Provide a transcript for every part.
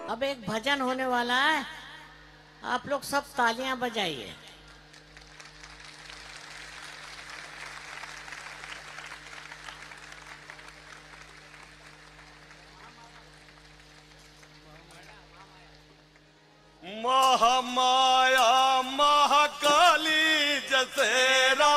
अब एक भजन होने वाला है, आप लोग सब तालियां बजाइए। महामाया महाकाली जसेरा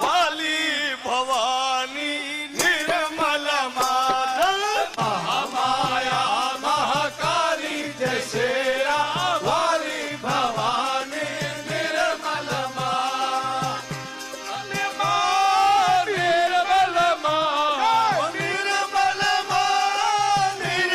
वाली भवानी निर्मल माता। महामाया महाकाली जसेरा वाली भवानी निर्मल माता। निर्मल माता, निर्मल माता, निर्मल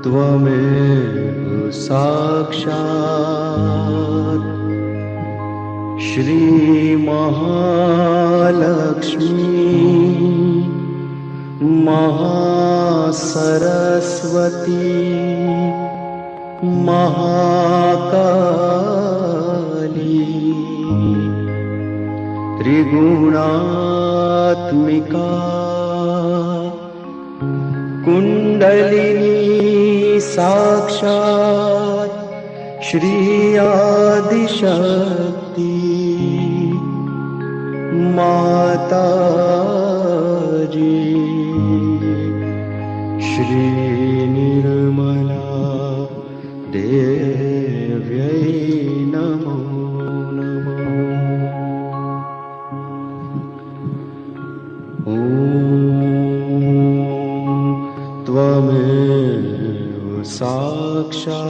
त्वमेव साक्षात् श्री महालक्ष्मी महासरस्वती महाकाली त्रिगुणात्मिका कुंडलिनी साक्षात् श्री आदिशक्ति माता जी श्री निर्मला देव्यै नमो नमः। त्वमेव साक्षात्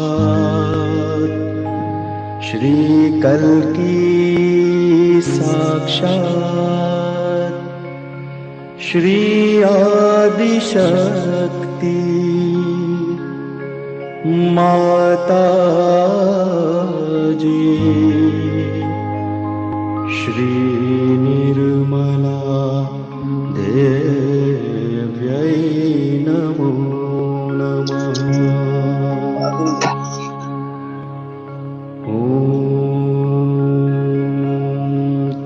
श्री कल्की साक्षात् श्री आदिशक्ति माता जी, श्री निर्मला देव्यै नमो नमः। ॐ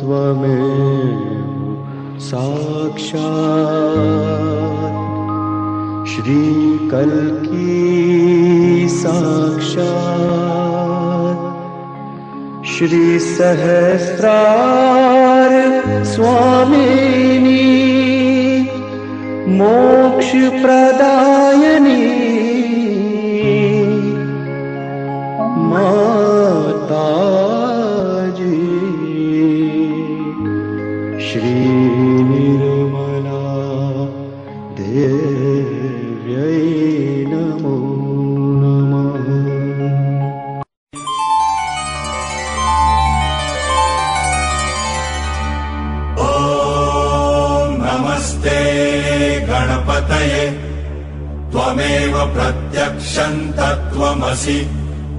त्वमेव साक्षात् श्री कल्की साक्षात् श्री सहस्रार स्वामिनी मोक्ष प्रदायिनी माता जी, श्री निर्मला देव्यै नमो नमः। नमस्ते गणपतये त्वमेव प्रत्यक्षं तत्त्वमसि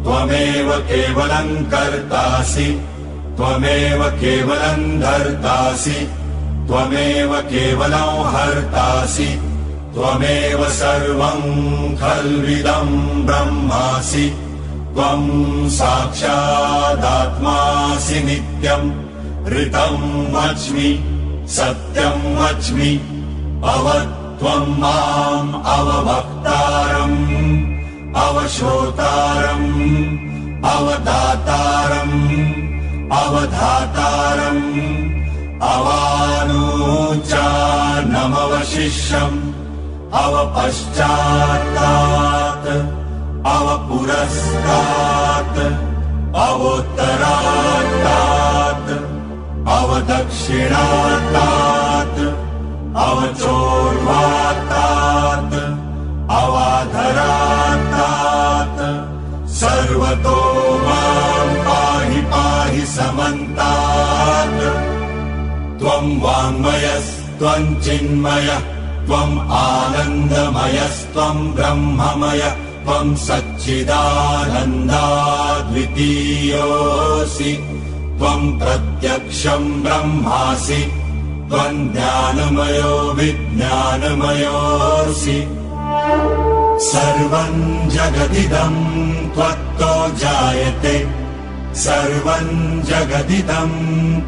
त्वमेव केवलं कर्तासि त्वमेव केवलं धर्तासि त्वमेव केवलं हर्तासि त्वमेव सर्वं खल्विदं ब्रह्मासि त्वं साक्षादात्मासि नित्यं ऋतं वच्मि सत्यं वच्मि अवत्वं माम् अवभक्तारम् अवश्रोतारम् अवदातारम् अवधातारम् अवानूचानमवशिष्यम् अवपश्चात्तात् अवपुरस्तात् अवोत्तरात्तात् अवदक्षिणात्तात् अवचोर्वात्तात् अवाधरात्तात् सर्वतो मां पाहि पाहि समन्तात्। त्वं वाङ्मयस्त्वं चिन्मयः त्वं आनन्दमयस्त्वं ब्रह्ममय त्वं सच्चिदानन्दाद्वितीयोऽसि त्वं प्रत्यक्षं ब्रह्मासि त्वं ज्ञानमयो विज्ञानमयोऽसि। सर्वं जगदिदं त्वत्तो जायते सर्वं जगदिदं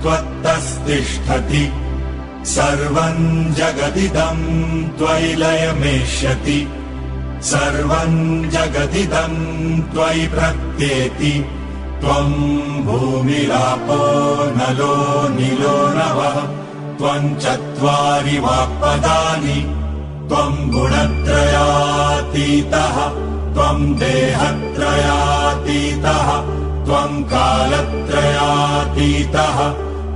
त्वत्तस्तिष्ठति सर्वं जगदिदं त्वयि लयमेष्यति सर्वं जगदिदं त्वयि प्रत्येति त्वं भूमिरापो नलो नीलो नभः त्वं चत्वारि वाक्पदानि त्वं गुणत्रयातीतः त्वं देहत्रयातीतः त्वं कालत्रयातीतः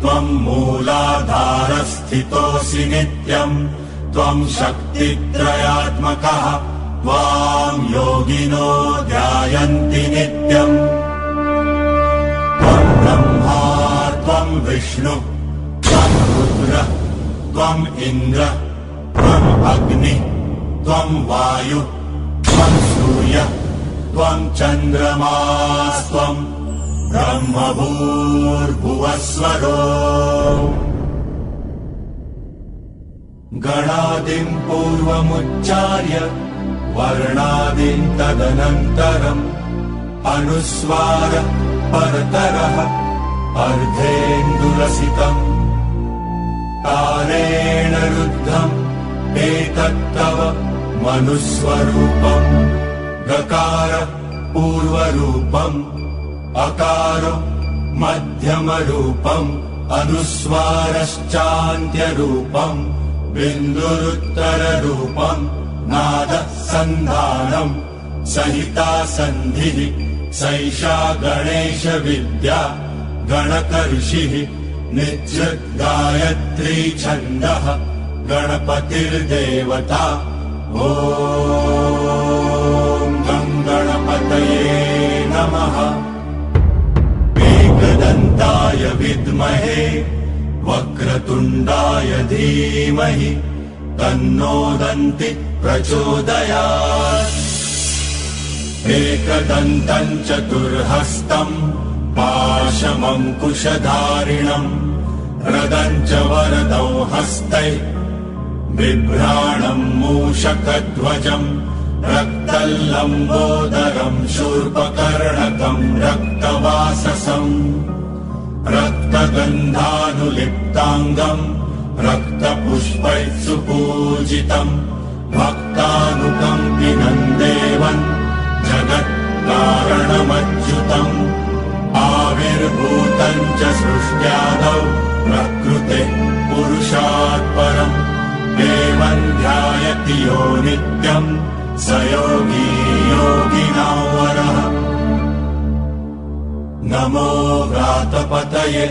त्वं मूलाधारस्थितोऽसि नित्यम् त्वं शक्तित्रयात्मकः त्वां योगिनो ध्यायन्ति नित्यम्। त्वं ब्रह्मा त्वं विष्णु त्वं रुद्र त्वं इन्द्र त्वं अग्नि त्वं वायु त्वं सूर्य त्वं चन्द्रमास्त्वं ब्रह्मभूर्भुवस्वरो। गणादिं पूर्वमुच्चार्य वर्णादिं तदनन्तरम् अनुस्वार परतरः अर्धेन्दुरसितम् तारेण रुद्धम् एतत्तव मनुस्वरूपम्। गकार पूर्वरूपम् अकार मध्यमरूपम् अनुस्वारश्चान्त्यरूपम् बिन्दुरुत्तररूपम् नादः सन्धानम् सहिता सन्धिः सैषा गणेश विद्या गणकर्षिः निजृत् गायत्री छन्दः गणपतिर्देवता। ॐ गं गणपतये नमः। एकदन्ताय विद्महे वक्रतुण्डाय धीमहि तन्नो दन्ति प्रचोदयात्। एकदन्तं चतुर्हस्तं पाशमङ्कुशधारिणं रदं च वरदौ हस्तै बिभ्राणं मूषकध्वजं रक्तल्लम्बोदरं शूर्पकर्णकं रक्तवाससं रक्तगन्धानुलिप्ताङ्गं रक्तपुष्पैः सुपूजितं भक्तानुकम्पिनं देवं जगत्कारणमच्युतम् आविर्भूतं च सृष्ट्यादौ प्रकृतेः पुरुषात् परम् देवं ध्यायति यो नित्यं स योगी योगिनां वरः। नमो व्रातपतये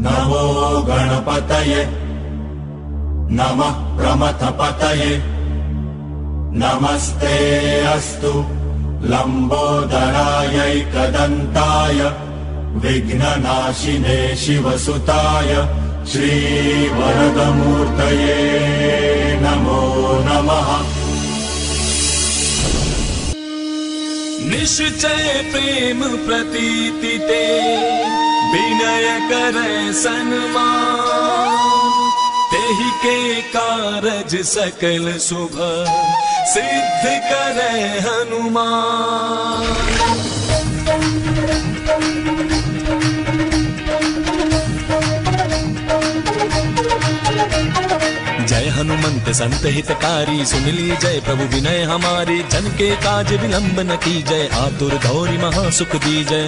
नमो गणपतये नमः प्रमथपतये नमस्ते अस्तु लम्बोदरायैकदन्ताय विघ्ननाशिने शिवसुताय श्रीवरदमूर्तये नमो नमः। निश्चय प्रेम प्रतीति ते विनय करे सन्मान तेहि के कारज सकल शुभ सिद्ध करे हनुमान। जय हनुमंत संत हितकारी सुन ली जय प्रभु विनय हमारी जन के काज विलंब न की जय आतुर गौरी महासुख दी जय।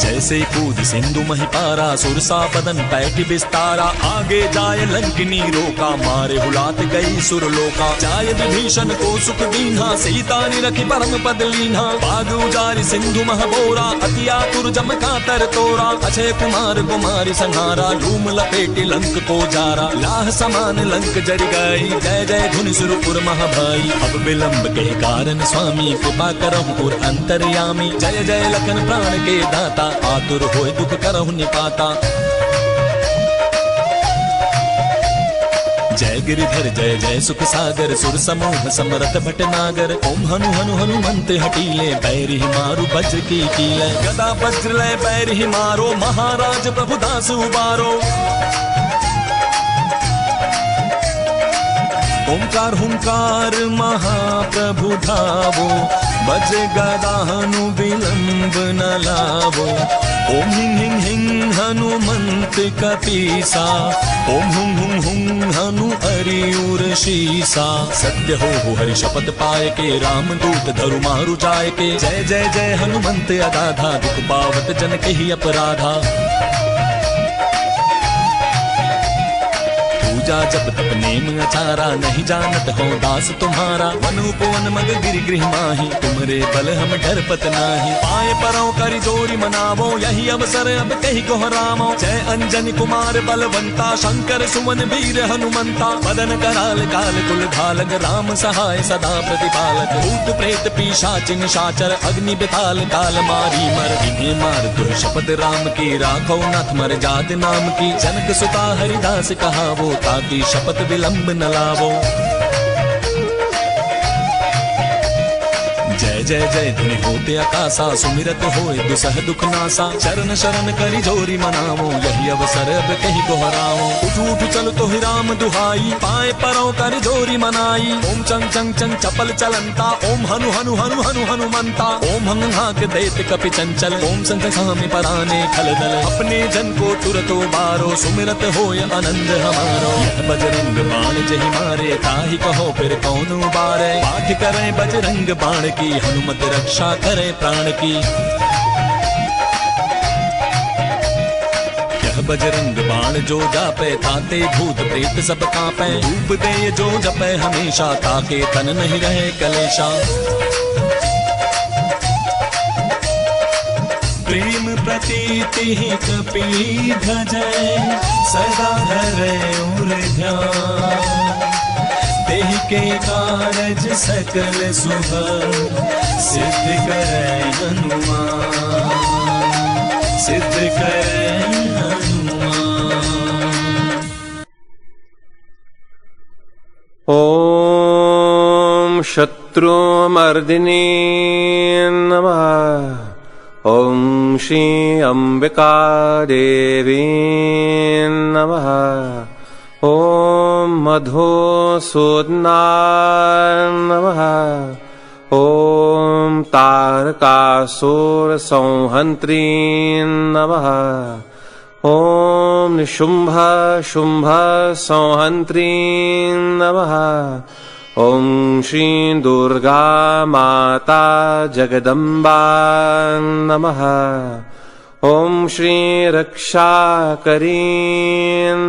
जैसे कूद सिंधु महिपारा सुरसा बदन पैठ बिस्तारा आगे जाय लंकिनी रोका मारे हुलात गई सुरलोका। जाय विभीषण को सुख दीन्हा सीता निरखी परम पद लीन्हा बाग उजारि सिंधु महबोरा अति आतुर जम कातर तोरा। अक्षय कुमार कुमारी संहारा लूम लपेटी लंक को जारा लाह समान लंक जरि गई जय जय धुनि सुरपुर महाभाई। अब विलंब के कारण स्वामी कृपा करहु और अंतर्यामी जय जय लखन प्राण के दाता आतुर होय दुख करहु निपाता। जय गिरिधर जय जय सुख सागर सुर समूह समरथ भटनागर ओम हनु हनु हनुमंत हटीले बैर ही मारू वज्र की कीले गदा वज्र लय बैर ही मारो महाराज प्रभु दास उबारो। ओंकार हुंकार महाप्रभु धावो बज गदाहनु विलंब न लावो। ओम हिं हिं हिं हनुमंत कपीसा ओम हुं हुं हुं हनु अरियुर शीसा। सत्य हो हरि शपथ पाए के राम दूत धरु मारु जाय के जय जय जय हनुमंत अगाधा दुख पावत जन के ही अपराधा। पूजा जब तप नेम अचारा नहीं जानत हो दास तुम्हारा। वन उपवन मग गिरि गृह माही तुमरे बल हम डरपत नाही। पाए परों करि जोरी मनावो यही अवसर अब कही को हरामो। जय अंजनी कुमार बलवंता शंकर सुमन वीर हनुमंता। मदन कराल काल कुल धालक राम सहाय सदा प्रतिपालक। भूत प्रेत पिशाच निशाचर अग्नि बिताल काल मारी मर। इन्हें मार दो शपथ राम की राखो नाथ मर जात नाम की। जनक सुता हरिदास कहावो ताकि शपथ विलंब न लावो। जय जय जय धुनि होते आकाशा सुमिरत होए दुसह दुख नासा। चरण शरण करि जोरी मनावो यही अवसर अब कहीं को हराओ। उठ उठ चल तो ही राम दुहाई पाए परों करि जोरी मनाई। ओम चंग चंग चंग चपल चलंता ओम हनु हनु हनु हनु हनुमंता। ओम हंग हाक देत कपि चंचल ओम संग सामि पराने खल दल। अपने जन को तुरतो बारो सुमिरत होय आनंद हमारो। यह बजरंग बाण जहि मारे ताहि कहो फिर कौन उबारे। पाठ करे बजरंग बाण की हनुमत रक्षा करे प्राण की। यह बजरंग बाण जो जापे ताते भूत प्रेत सब कांपे। धूप दे जो जपे हमेशा ताके तन नहीं रहे कलेशा। प्रेम प्रतीति ही कपीध जय सदा धरे उर ध्यान। तेहि के कारज सकल शुभ सिद्ध करे हनुमान सिद्ध करे हनुमान। शत्रुमर्दिनी नमः। ॐ श्री अम्बिका देवी नमः। ॐ मधुसूदनाय नमः। ॐ तारकासुरसंहन्त्री नमः। ॐ निशुम्भ शुम्भ संहन्त्री नमः। ॐ श्री दुर्गा माता जगदम्बा नमः। ॐ श्री रक्षाकरी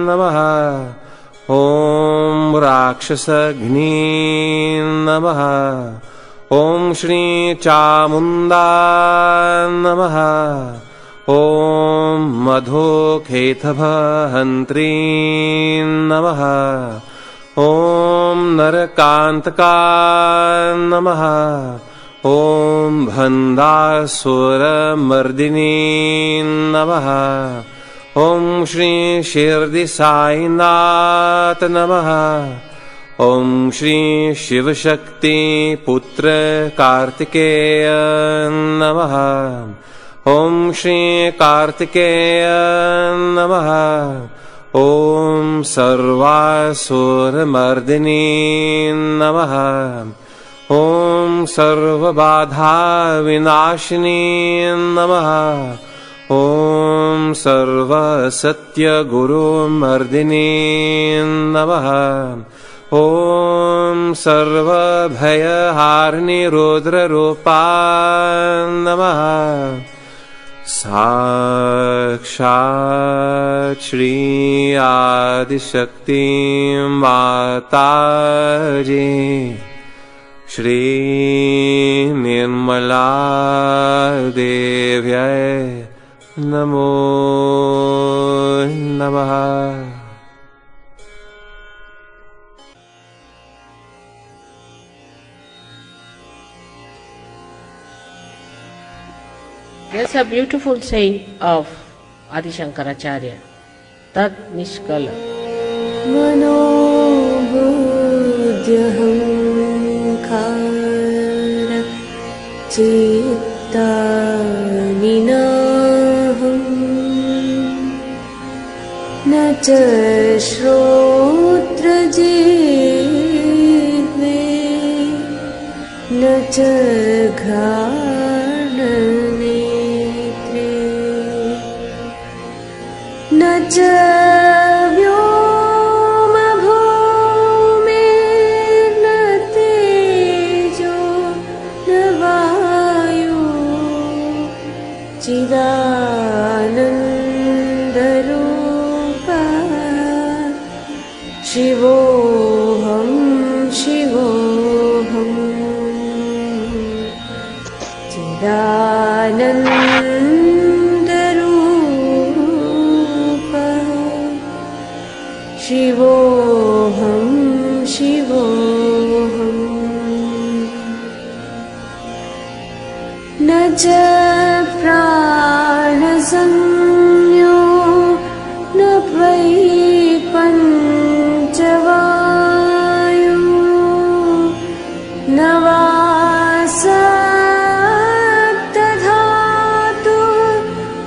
नमः। ॐ राक्षसघ्नी नमः। ॐ श्री चामुण्डा नमः। ॐ मधुखेटभहन्त्री नमः। ॐ नरकान्तका नमः। ॐ भण्डासुरमर्दिनी नमः। ॐ श्री शिरडी साईनाथ नमः। ॐ श्री शिवशक्ति पुत्र कार्तिकेय नमः। ॐ श्री कार्तिकेय नमः। ॐ सर्वासुरमर्दिनी नमः। ॐ सर्वबाधाविनाशिनी नमः। ॐ सर्वसत्यगुरुमर्दिनी नमः। ॐ सर्वभयहारिणी रुद्ररूपा नमः। साक्षात् श्री आदिशक्ति माताजी श्री निर्मला देव्यै नमो नमः। There's a beautiful saying of Adi Shankaracharya, Tad Nishkala. Manobuddhyahankara citta ninaham na cha shrotra jihve na cha ghana न च व्योमभूमिर्न तेजो न वायु चिदानन्दरूपः शिवोऽहं शिवोऽहं शिवोऽहं शिवोऽहं न च प्राणसंज्ञो न वै पञ्चवायु न वा सप्तधातु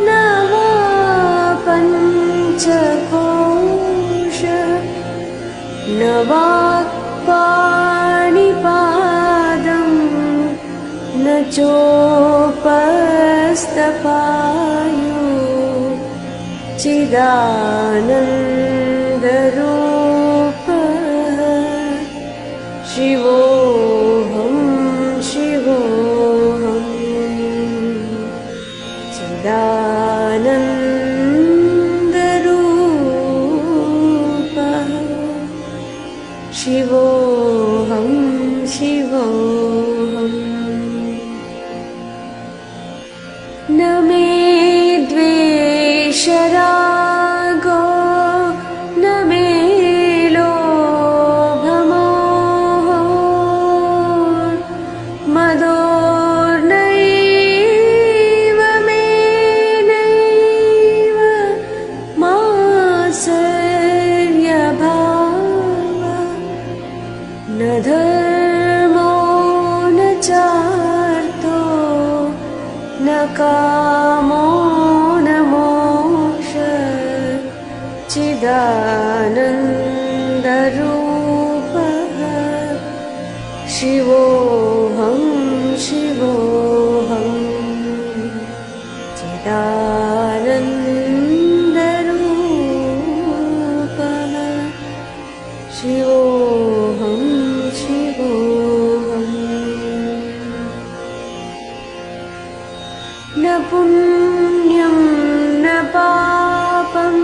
न वा पञ्चकोश न वाक्पाणिपादं न चोपस्थपायु चिदानन्दरूपः शिवोऽहं शिवोऽहं चिदानन्दरूपः शिवोऽहं शिवोऽहम् न मे द्वेषरागो न मे लोभमोहो मदोर्नैव मे नैव चिदानन्दरूपः शिवोऽहं शिवोऽहम् न पुण्यं न पापं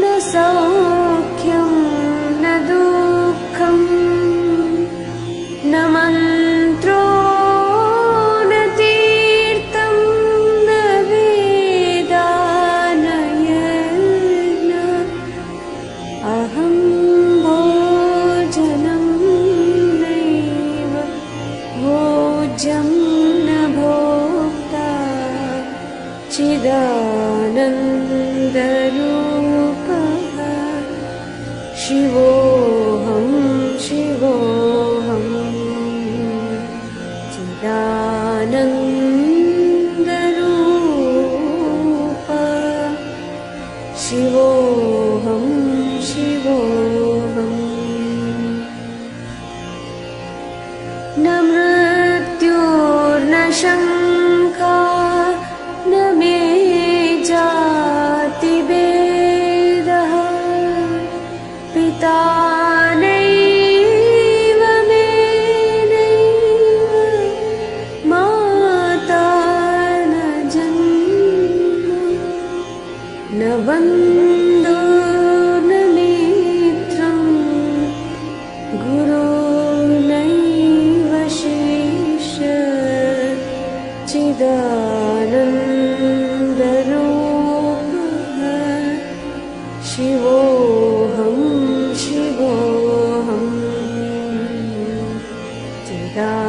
न सौख्यं न दुःखं न मन्त्रो न तीर्थं न वेदा न यज्ञ अहं भोजनं नैव भोज्यं न भोक्ता चिदानन्दरूपः शिवोऽहं शिवोऽहम् चिदानन्दरूपः शिवोऽहं शिवोऽहम् न मृत्युर्न शङ्का न मे जातिभेदः पिता नैव मे नैव माता न जन्म न बन्धो न मित्रं गुरुर्नैव शिष्य चिदानन्दरूपः शिवोऽहं शिवोऽहम् चिदानन्दरूपः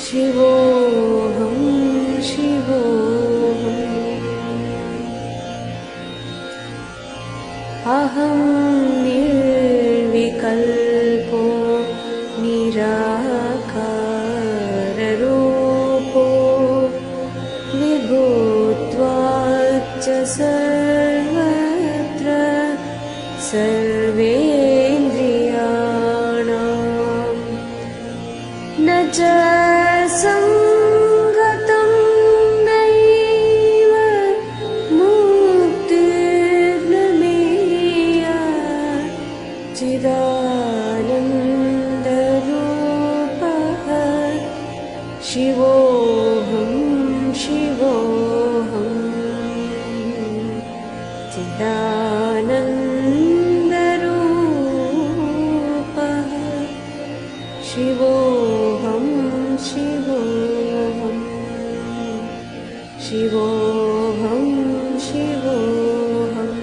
शिवोऽहं शिवोऽहम् अहं निर्विकल्पो निराकाररूपो विभूत्वाच्च सर्वत्र सर्वेन्द्रियाणां न च सङ्गतं नैव मुक्तिर्न मेया चिदानन्दरूपः शिवोऽहं शिवोऽहम् चिदानन्दरूपः शिवोऽहं शिवोऽहम् शिवोऽहं शिवोऽहम्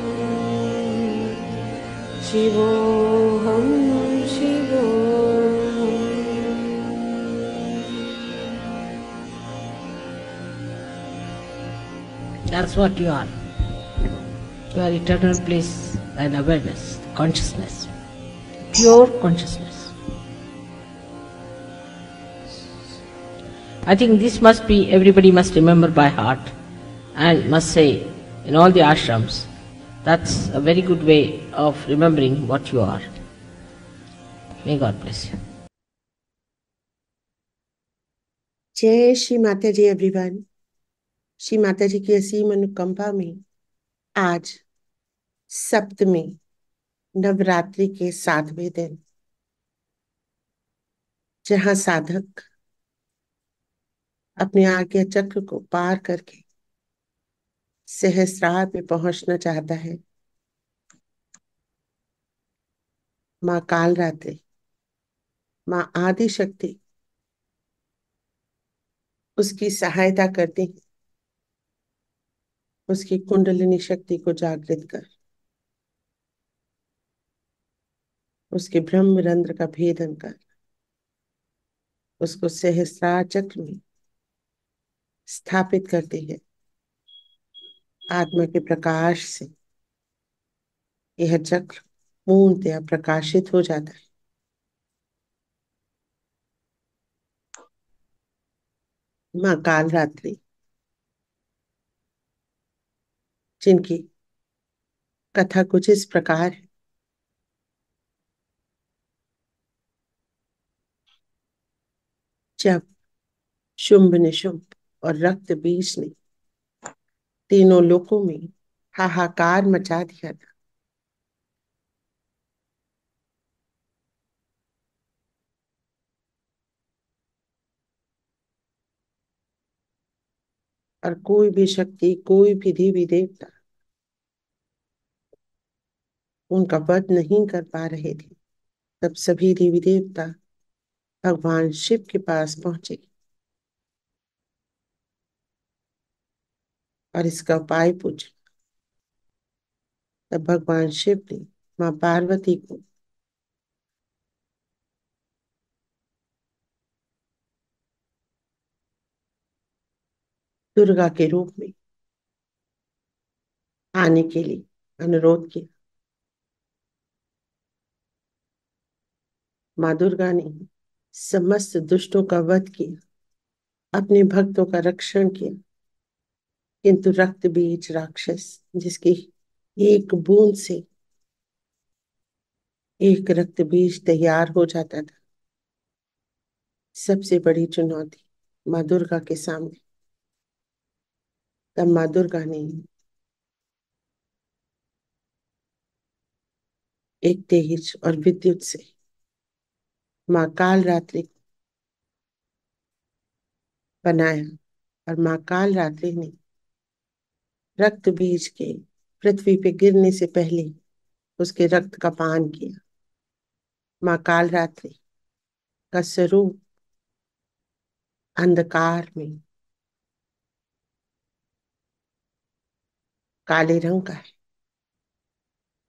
शिवोऽहं शिवोऽहम् That's what you are. You are eternal bliss and awareness, consciousness, pure consciousness. I think this must be, everybody must remember by heart and must say in all the ashrams. That's a very good way of remembering what you are. May God bless you. जय श्री माता जी everyone. Shri Mata जी की असीम अनुकंपा में आज सप्तमी नवरात्रि के 7वें दिन, जहां साधक अपने आज्ञा चक्र को पार करके सहस्रार पे पहुंचना चाहता है, माँ कालरात्रि, माँ आदि शक्ति उसकी सहायता करती है, उसकी कुंडलिनी शक्ति को जागृत कर उसके ब्रह्म रंध्र का भेदन कर उसको सहस्रार चक्र में स्थापित करती है। आत्मा के प्रकाश से यह चक्र पूर्णतया प्रकाशित हो जाता है। माँ कालरात्रि, जिनकी कथा कुछ इस प्रकार है। जब शुंभ निशुंभ और रक्त बीज ने तीनों लोकों में हाहाकार मचा दिया था, और कोई भी शक्ति, कोई भी देवी देवता उनका वध नहीं कर पा रहे थे, तब सभी देवी देवता भगवान शिव के पास पहुंचे और इसका उपाय पूछा। तब भगवान शिव ने मां पार्वती को दुर्गा के रूप में आने के लिए अनुरोध किया। मां दुर्गा ने समस्त दुष्टों का वध किया, अपने भक्तों का रक्षण किया, किंतु रक्त बीज राक्षस, जिसकी एक बूंद से एक रक्त बीज तैयार हो जाता था, सबसे बड़ी चुनौती मां दुर्गा के सामने। तब मां दुर्गा ने एक तेज और विद्युत से मां काल रात्रि को बनाया, और मां काल रात्रि ने रक्त बीज के पृथ्वी पे गिरने से पहले उसके रक्त का पान किया। मां काल रात्रि का स्वरूप अंधकार में काले रंग का है,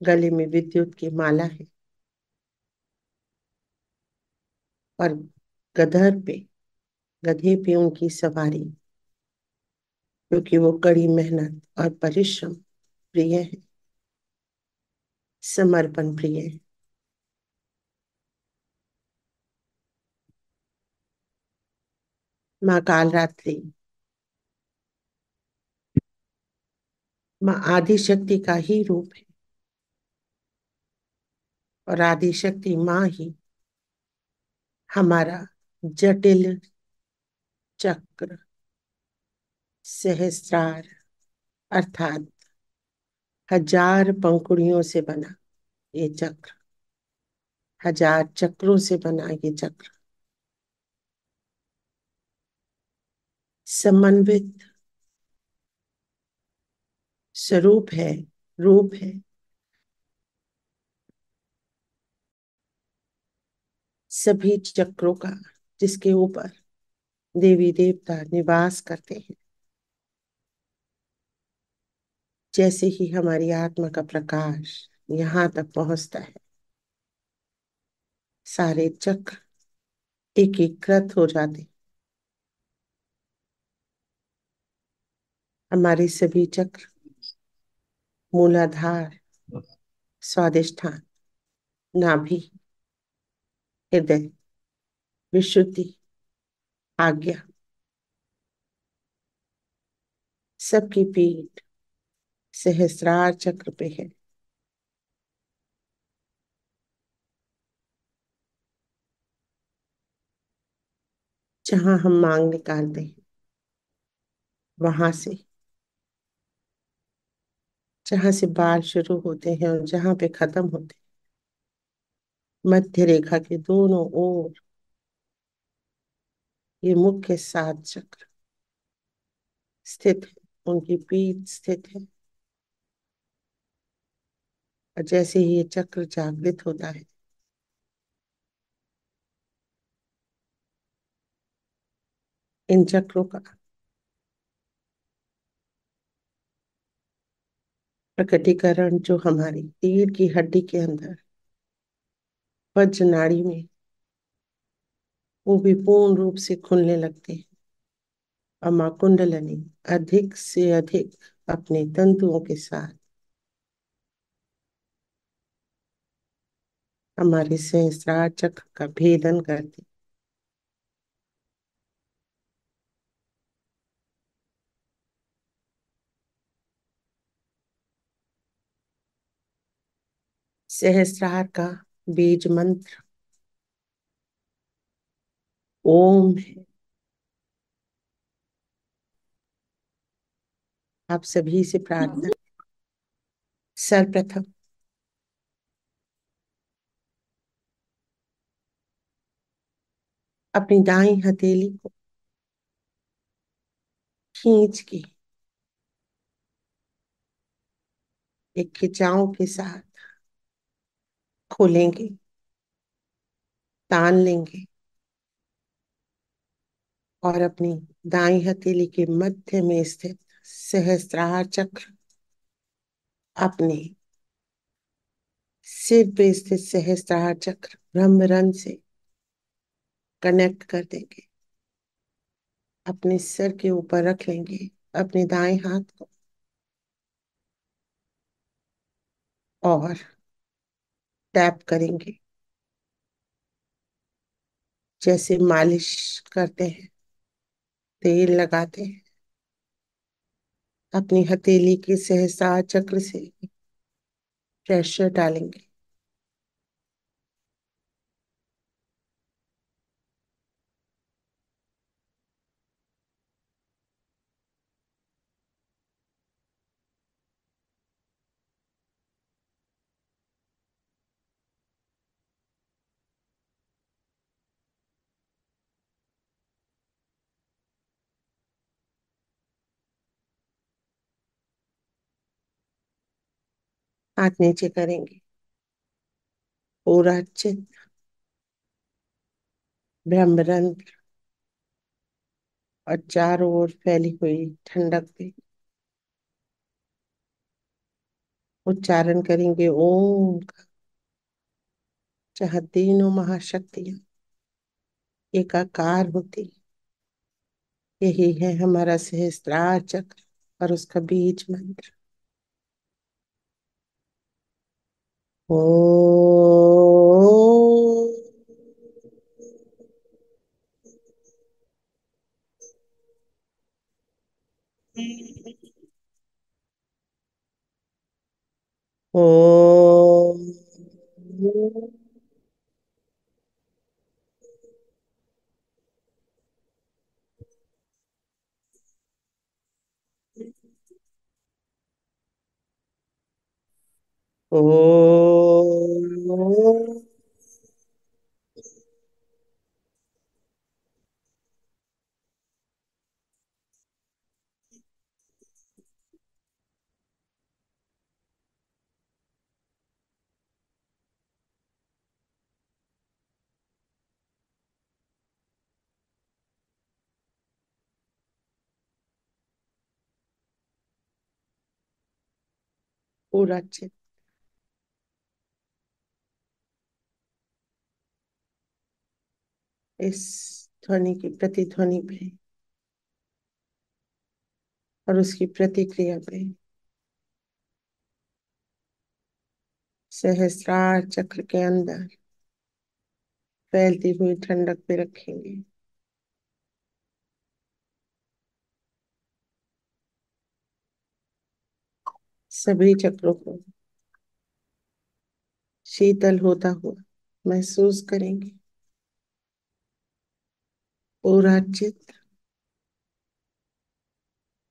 गले में विद्युत की माला है, और गधर पे गधे पे उनकी सवारी, क्योंकि वो कड़ी मेहनत और परिश्रम प्रिय है, समर्पण प्रिय है। मां काल रात्रि मां आदि शक्ति का ही रूप है, और आदि शक्ति मां ही हमारा जटिल चक्र सहस्त्रार अर्थात 1000 पंखुड़ियों से बना ये चक्र, 1000 चक्रों से बना ये चक्र समन्वित स्वरूप है, रूप है। सभी चक्रों का, जिसके ऊपर देवी देवता निवास करते हैं। जैसे ही हमारी आत्मा का प्रकाश यहाँ तक पहुंचता है, सारे चक्र एकीकृत हो जाते हैं। हमारे सभी चक्र मूलाधार, स्वादिष्ठान, नाभि, हृदय, विशुद्धि, आज्ञा, सबकी पीठ सहस्रार चक्र पे है। जहां हम मांग निकालते हैं, वहां से, जहां से बाल शुरू होते हैं और जहां पे खत्म होते हैं, मध्य रेखा के दोनों ओर ये मुख्य 7 चक्र स्थित है, उनकी पीठ स्थित है। और जैसे ही ये चक्र जागृत होता है, इन चक्रों का प्रकटीकरण जो हमारी रीढ़ की हड्डी के अंदर वज्र नाड़ी में, वो भी पूर्ण रूप से खुलने लगते हैं, और मां कुंडलनी अधिक से अधिक अपने तंतुओं के साथ हमारे सहस्रार चक्र का भेदन करती। सहस्रार का बीज मंत्र ओम है। आप सभी से प्रार्थना, सर्वप्रथम अपनी दाई हथेली को खींच के एक खिंचाव के साथ खोलेंगे, तान लेंगे और अपनी दाई हथेली के मध्य में स्थित सहस्त्रार चक्र अपने सिर पे स्थित सहस्त्रार चक्र ब्रह्मरंध्र से कनेक्ट कर देंगे। अपने सिर के ऊपर रख लेंगे अपने दाएं हाथ को और टैप करेंगे जैसे मालिश करते हैं, तेल लगाते हैं। अपनी हथेली के सहस्त्रार चक्र से प्रेशर डालेंगे। हाथ नीचे करेंगे, पूरा चित्त ब्रह्मरंध्र और चारों ओर फैली हुई ठंडक पे उच्चारण करेंगे ओम का, जहाँ तीनों महाशक्तियां एकाकार होती। यही है हमारा सहस्त्रार चक्र और उसका बीज मंत्र ओम। ओम। ओम। पूरा चित्त इस ध्वनि की प्रतिध्वनि पे और उसकी प्रतिक्रिया पे सहस्त्रार चक्र के अंदर फैलती हुई ठंडक पे रखेंगे। सभी चक्रों को शीतल होता हुआ महसूस करेंगे। पूरा चित्त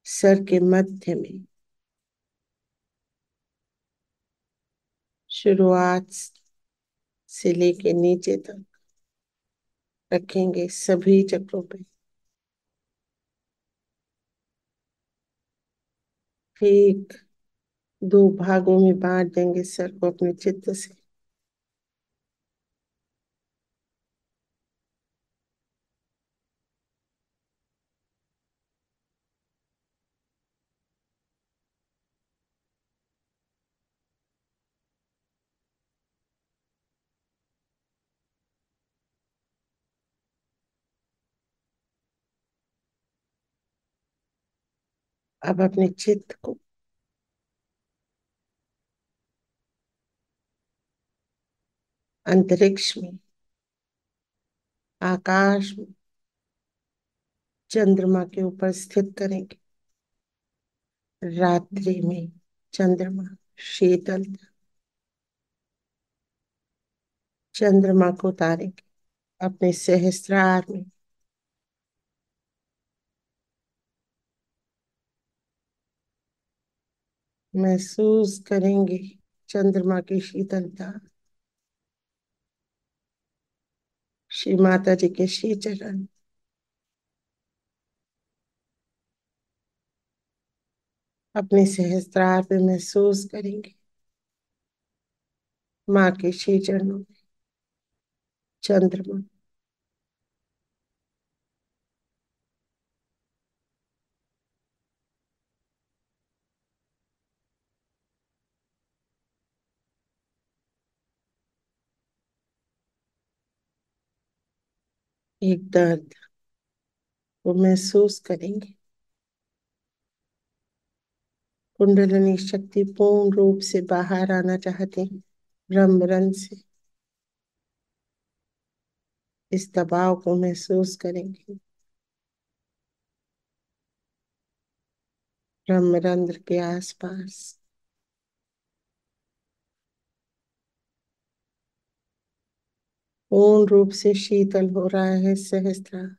सर के मध्य में शुरुआत से लेके नीचे तक रखेंगे, सभी चक्रों पे ठीक दो भागों में बांट देंगे सर को अपने चित्त से। अब अपने चित्त को अंतरिक्ष में, आकाश में, चंद्रमा के ऊपर स्थित करेंगे। रात्रि में चंद्रमा शीतल, चंद्रमा को उतारेंगे अपने सहस्त्रार में। महसूस करेंगे चंद्रमा की शीतलता, श्री माता जी के श्री चरण, अपने सहस्त्रार पे महसूस करेंगे माँ के श्री चरणों में चंद्रमा। एक दर्द वो महसूस करेंगे, कुंडलिनी शक्ति पूर्ण रूप से बाहर आना चाहते हैं ब्रह्मरंध्र से। इस दबाव को महसूस करेंगे ब्रह्मरंध्र के आसपास। पूर्ण रूप से शीतल हो रहा है सहस्त्रार।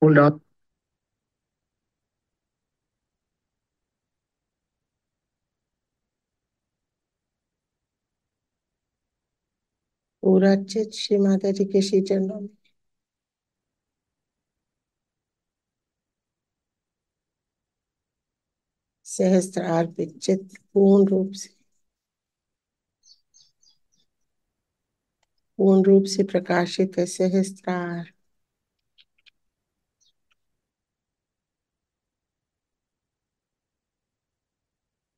Hold on. पूरा चित श्री माता जी के श्री चरणों में। सहस्त्रार पे चित पूर्ण रूप से प्रकाशित है सहस्त्रार।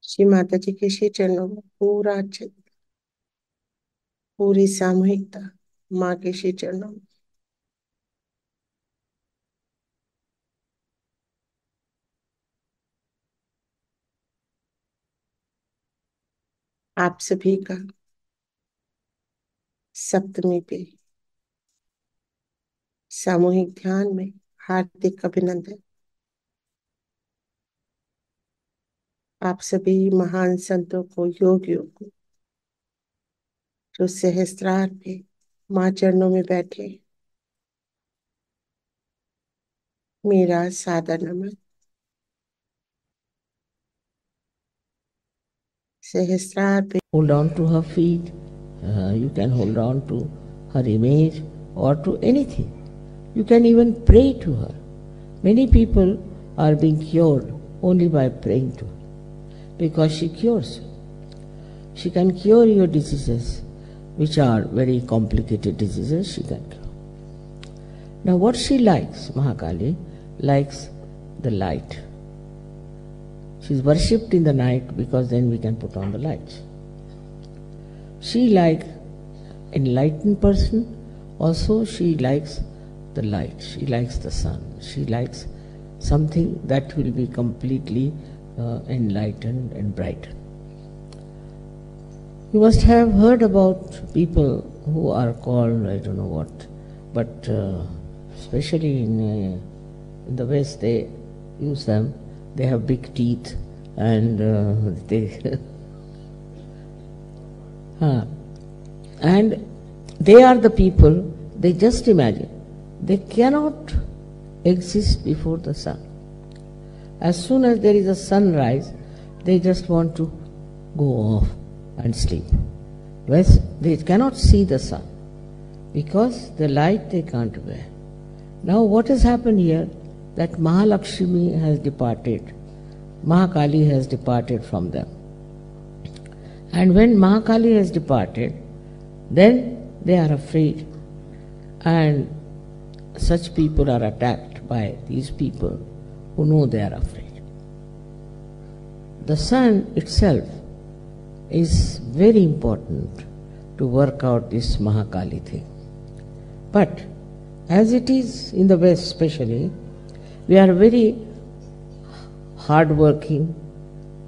श्री माता जी के श्री चरणों में पूरा चित, पूरी सामूहिकता माँ के श्री चरणों में। आप सभी का सप्तमी पे सामूहिक ध्यान में हार्दिक अभिनंदन। आप सभी महान संतों को, योगियों को, जो सहस्त्रार पे माँ चरणों में बैठे, मेरा सादर नमन। सहस्त्रार पे Hold on to her feet. You can hold on to her image or to anything. You can even pray to her. Many people are being cured only by praying to her because she cures you. She can cure your diseases, which are very complicated diseases. She can cure. Now, what she likes, Mahakali, likes the light. She is worshipped in the night because then we can put on the lights. She likes enlightened person. Also, she likes the light. She likes the sun. She likes something that will be completely enlightened and brightened. You must have heard about people who are called, I don't know what, but especially in the West they use them. They have big teeth and and they are the people, they just imagine, they cannot exist before the sun. As soon as there is a sunrise, they just want to go off and sleep. Whereas they cannot see the sun because the light they can't bear. Now what has happened here, that Mahalakshmi has departed, Mahakali has departed from them. And when Mahakali has departed, then they are afraid, and such people are attacked by these people who know they are afraid. The sun itself is very important to work out this Mahakali thing. But as it is in the West especially, we are very hard-working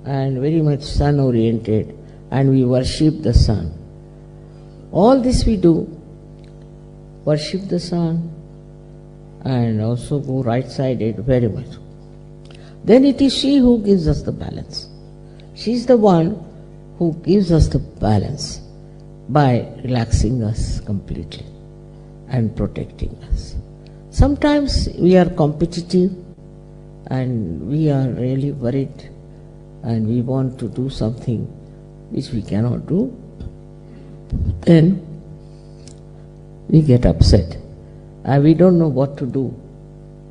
and very much sun-oriented, and we worship the sun. All this we do, worship the sun and also go right-sided very much. Then it is she who gives us the balance. She is the one who gives us the balance by relaxing us completely and protecting us. Sometimes we are competitive and we are really worried and we want to do something which we cannot do. Then we get upset and we don't know what to do.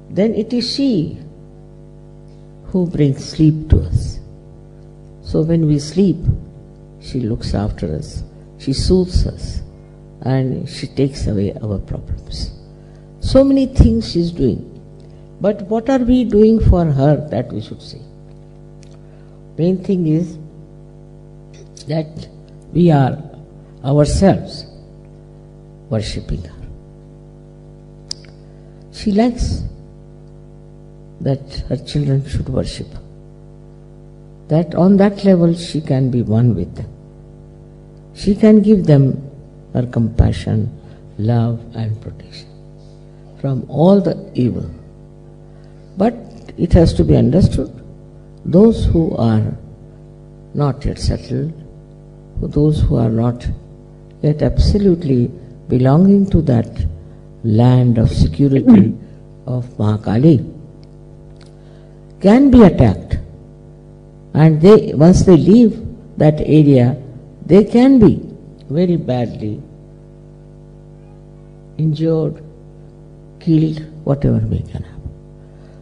Then it is she who brings sleep to us. So when we sleep, she looks after us, she soothes us, and she takes away our problems. So many things she is doing. But what are we doing for her, that we should see? Main thing is that we are ourselves worshipping her. She likes that her children should worship her. That on that level she can be one with them. She can give them her compassion, love and protection from all the evil. But it has to be understood, those who are not yet settled, those who are not yet absolutely belonging to that land of security of Mahakali, can be attacked, and they, once they leave that area, they can be very badly injured, killed, whatever may can happen.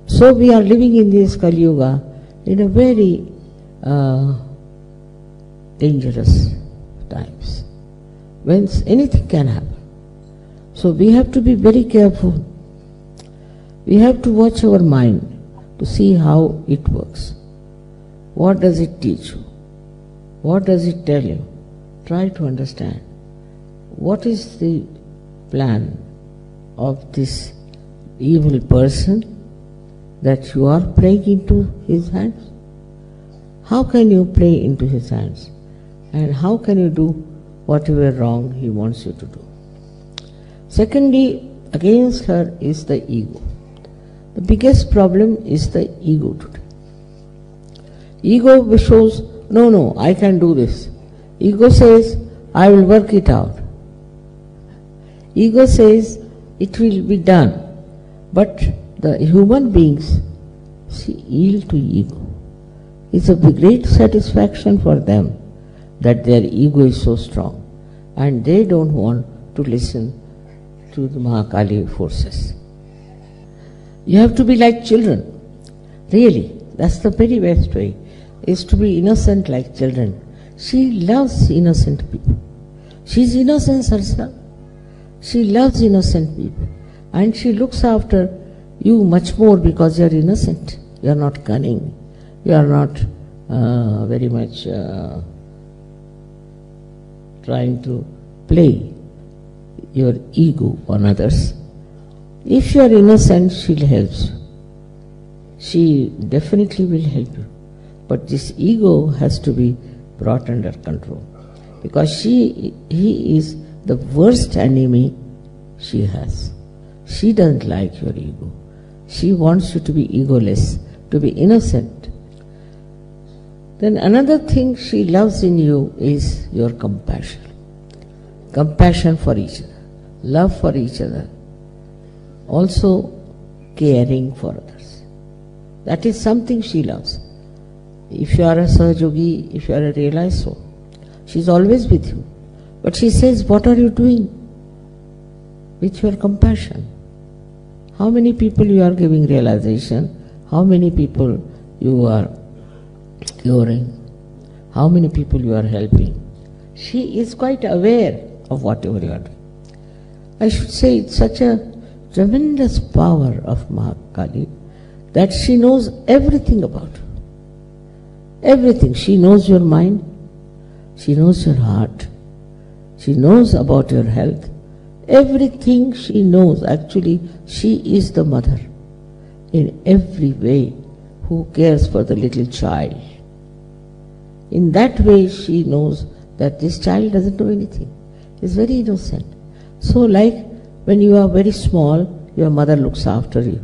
So we are living in this Kali Yuga in a very dangerous times, when anything can happen. So we have to be very careful. We have to watch our mind to see how it works. What does it teach you? What does it tell you? Try to understand. What is the plan of this evil person that you are playing into his hands? How can you play into his hands? And how can you do whatever wrong he wants you to do? Secondly, against her is the ego. The biggest problem is the ego today. Ego shows, no, I can do this. Ego says, I will work it out. Ego says, it will be done. But the human beings yield to ego. It's a great satisfaction for them that their ego is so strong, and they don't want to listen to the Mahakali forces. You have to be like children. Really, that's the very best way, is to be innocent like children. She loves innocent people. She's innocence herself. She loves innocent people. And she looks after you much more because you are innocent. You are not cunning. You are not very much trying to play your ego on others. If you are innocent, she'll help you. She definitely will help you. But this ego has to be brought under control, because he is the worst enemy she has. She doesn't like your ego. She wants you to be egoless, to be innocent. Then another thing she loves in you is your compassion. Compassion for each other, love for each other, also caring for others. That is something she loves. If you are a Sahajogi, if you are a realized soul, she is always with you. But she says, what are you doing with your compassion? How many people you are giving realization? How many people you are curing? How many people you are helping? She is quite aware of whatever you are doing. I should say it's such a tremendous power of Mahakali that she knows everything about you. Everything. She knows your mind. She knows your heart. She knows about your health. Everything she knows. Actually, she is the mother in every way who cares for the little child. In that way, she knows that this child doesn't know anything. He's very innocent. So like when you are very small, your mother looks after you.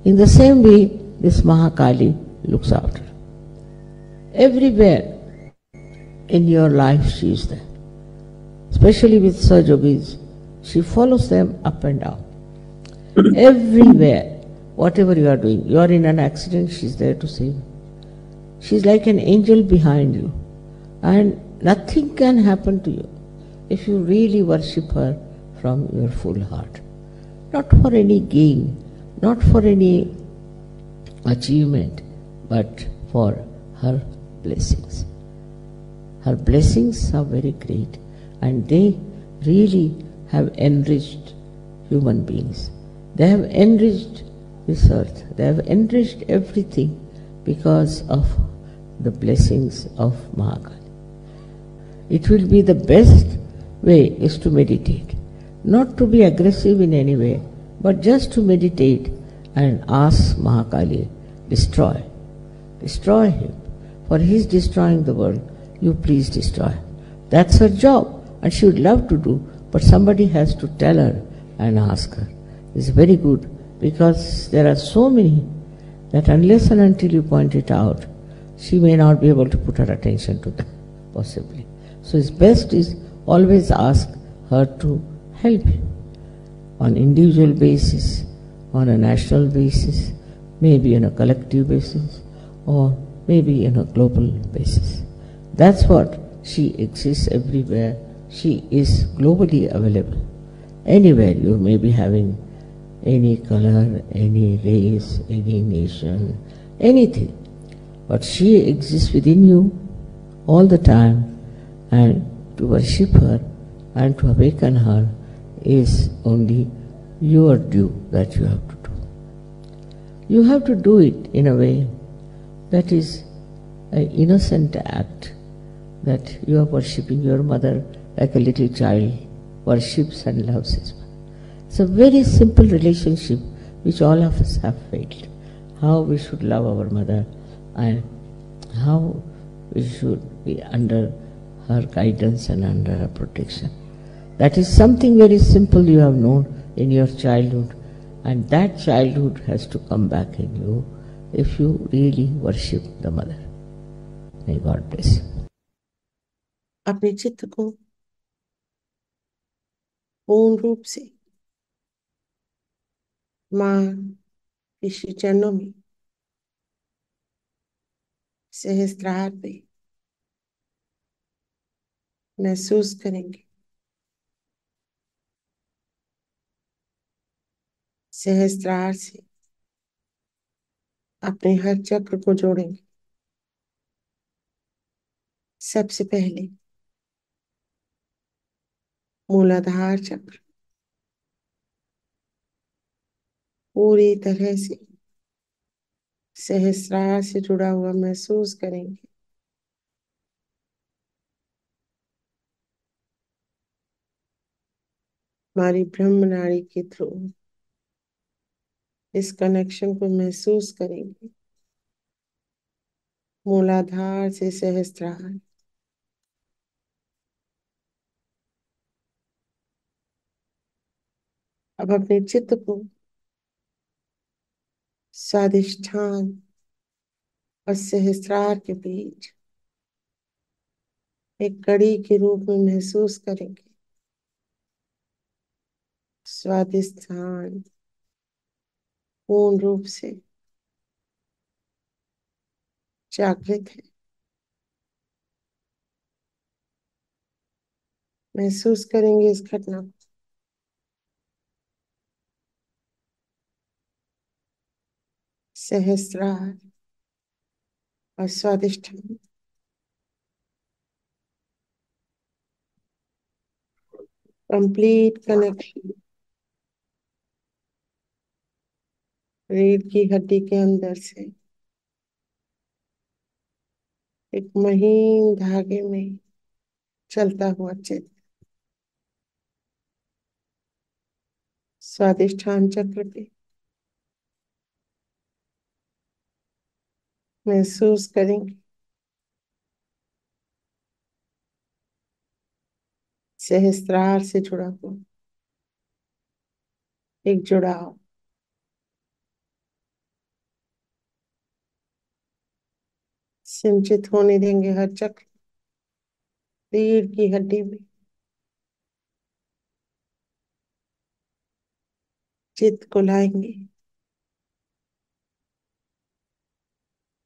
In the same way, this Mahakali looks after you. Everywhere in your life she is there. Especially with Sahajogis, she follows them up and down. Everywhere, whatever you are doing, you are in an accident, she's there to save you. She's like an angel behind you. And nothing can happen to you if you really worship her from your full heart. Not for any gain, not for any achievement, but for her blessings. Her blessings are very great and they really have enriched human beings. They have enriched this earth. They have enriched everything because of the blessings of Mahakali. It will be the best way is to meditate. Not to be aggressive in any way, but just to meditate and ask Mahakali, destroy. Destroy him. For he is destroying the world. You please destroy him. That's her job and she would love to do, but somebody has to tell her and ask her. It's very good because there are so many that unless and until you point it out, she may not be able to put her attention to them, possibly. So it's best is always ask her to help you on individual basis, on a national basis, maybe on a collective basis, or maybe on a global basis. That's what she exists everywhere. She is globally available. Anywhere you may be having any color, any race, any nation, anything. But she exists within you all the time, and to worship her and to awaken her is only your due that you have to do. You have to do it in a way that is an innocent act, that you are worshipping your mother like a little child worships and loves his mother. It's a very simple relationship which all of us have failed. How we should love our mother and how we should be under her guidance and under her protection. That is something very simple you have known in your childhood, and that childhood has to come back in you if you really worship the mother. May God bless you. अपने चित्त को पूर्ण रूप से माँ के श्री चरणों में सहस्त्रार पे महसूस करेंगे। सहस्त्रार से अपने हर चक्र को जोड़ेंगे। सबसे पहले मूलाधार चक्र पूरी तरह से सहस्त्रार से जुड़ा हुआ महसूस करेंगे। हमारी ब्रह्म नाड़ी के थ्रू इस कनेक्शन को महसूस करेंगे। मूलाधार से सहस्त्रार, अब अपने चित्त को स्वादिष्ठान और सहस्त्रार के बीच एक कड़ी के रूप में महसूस करेंगे। स्वादिष्ठान पूर्ण रूप से जागृत है। महसूस करेंगे इस घटना को। सहस्त्रार और स्वादिष्ठान कंप्लीट कनेक्शन रीढ़ की हड्डी के अंदर से एक महीन धागे में चलता हुआ चित्र। स्वादिष्ठान चक्र पे महसूस करेंगे सहस्त्रार से जुड़ा हुआ एक जुड़ाव। सिंचित होने देंगे हर चक्र रीढ़ की हड्डी में। चित्त को लाएंगे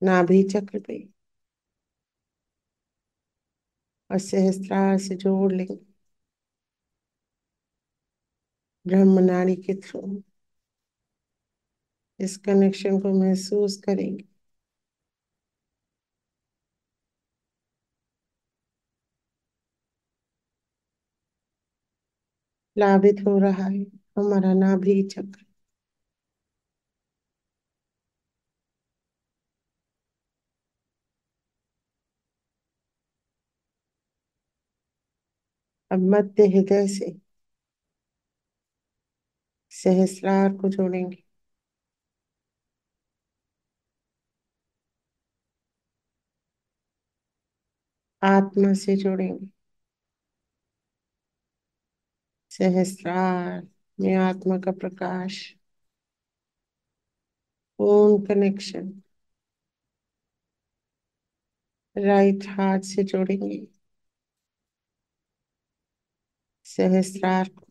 नाभि चक्र पे और सहस्त्रार से जोड़ लेंगे ब्रह्म नाड़ी के थ्रू। इस कनेक्शन को महसूस करेंगे। प्लावित हो रहा है हमारा नाभि चक्र। अब मध्य हृदय से सहस्रार को जोड़ेंगे। आत्मा से जोड़ेंगे। सहस्रार में आत्मा का प्रकाश पूर्ण कनेक्शन। राइट हार्ट से जोड़ेंगे सहस्रार को।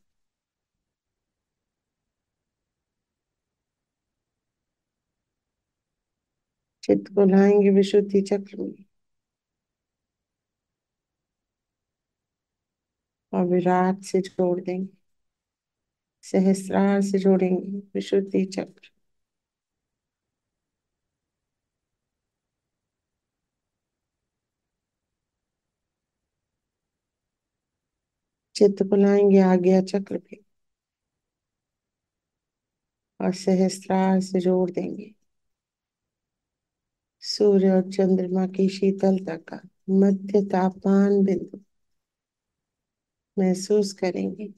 चित्त को लाएंगे विशुद्धि चक्र में और विराट से जोड़ देंगे। सहस्रार से जोड़ेंगे विशुद्धि चक्र। चित्त को लाएंगे आज्ञा चक्र पे और सहस्रार से जोड़ देंगे सूर्य और चंद्रमा की शीतलता का मध्य तापमान बिंदु महसूस करेंगे।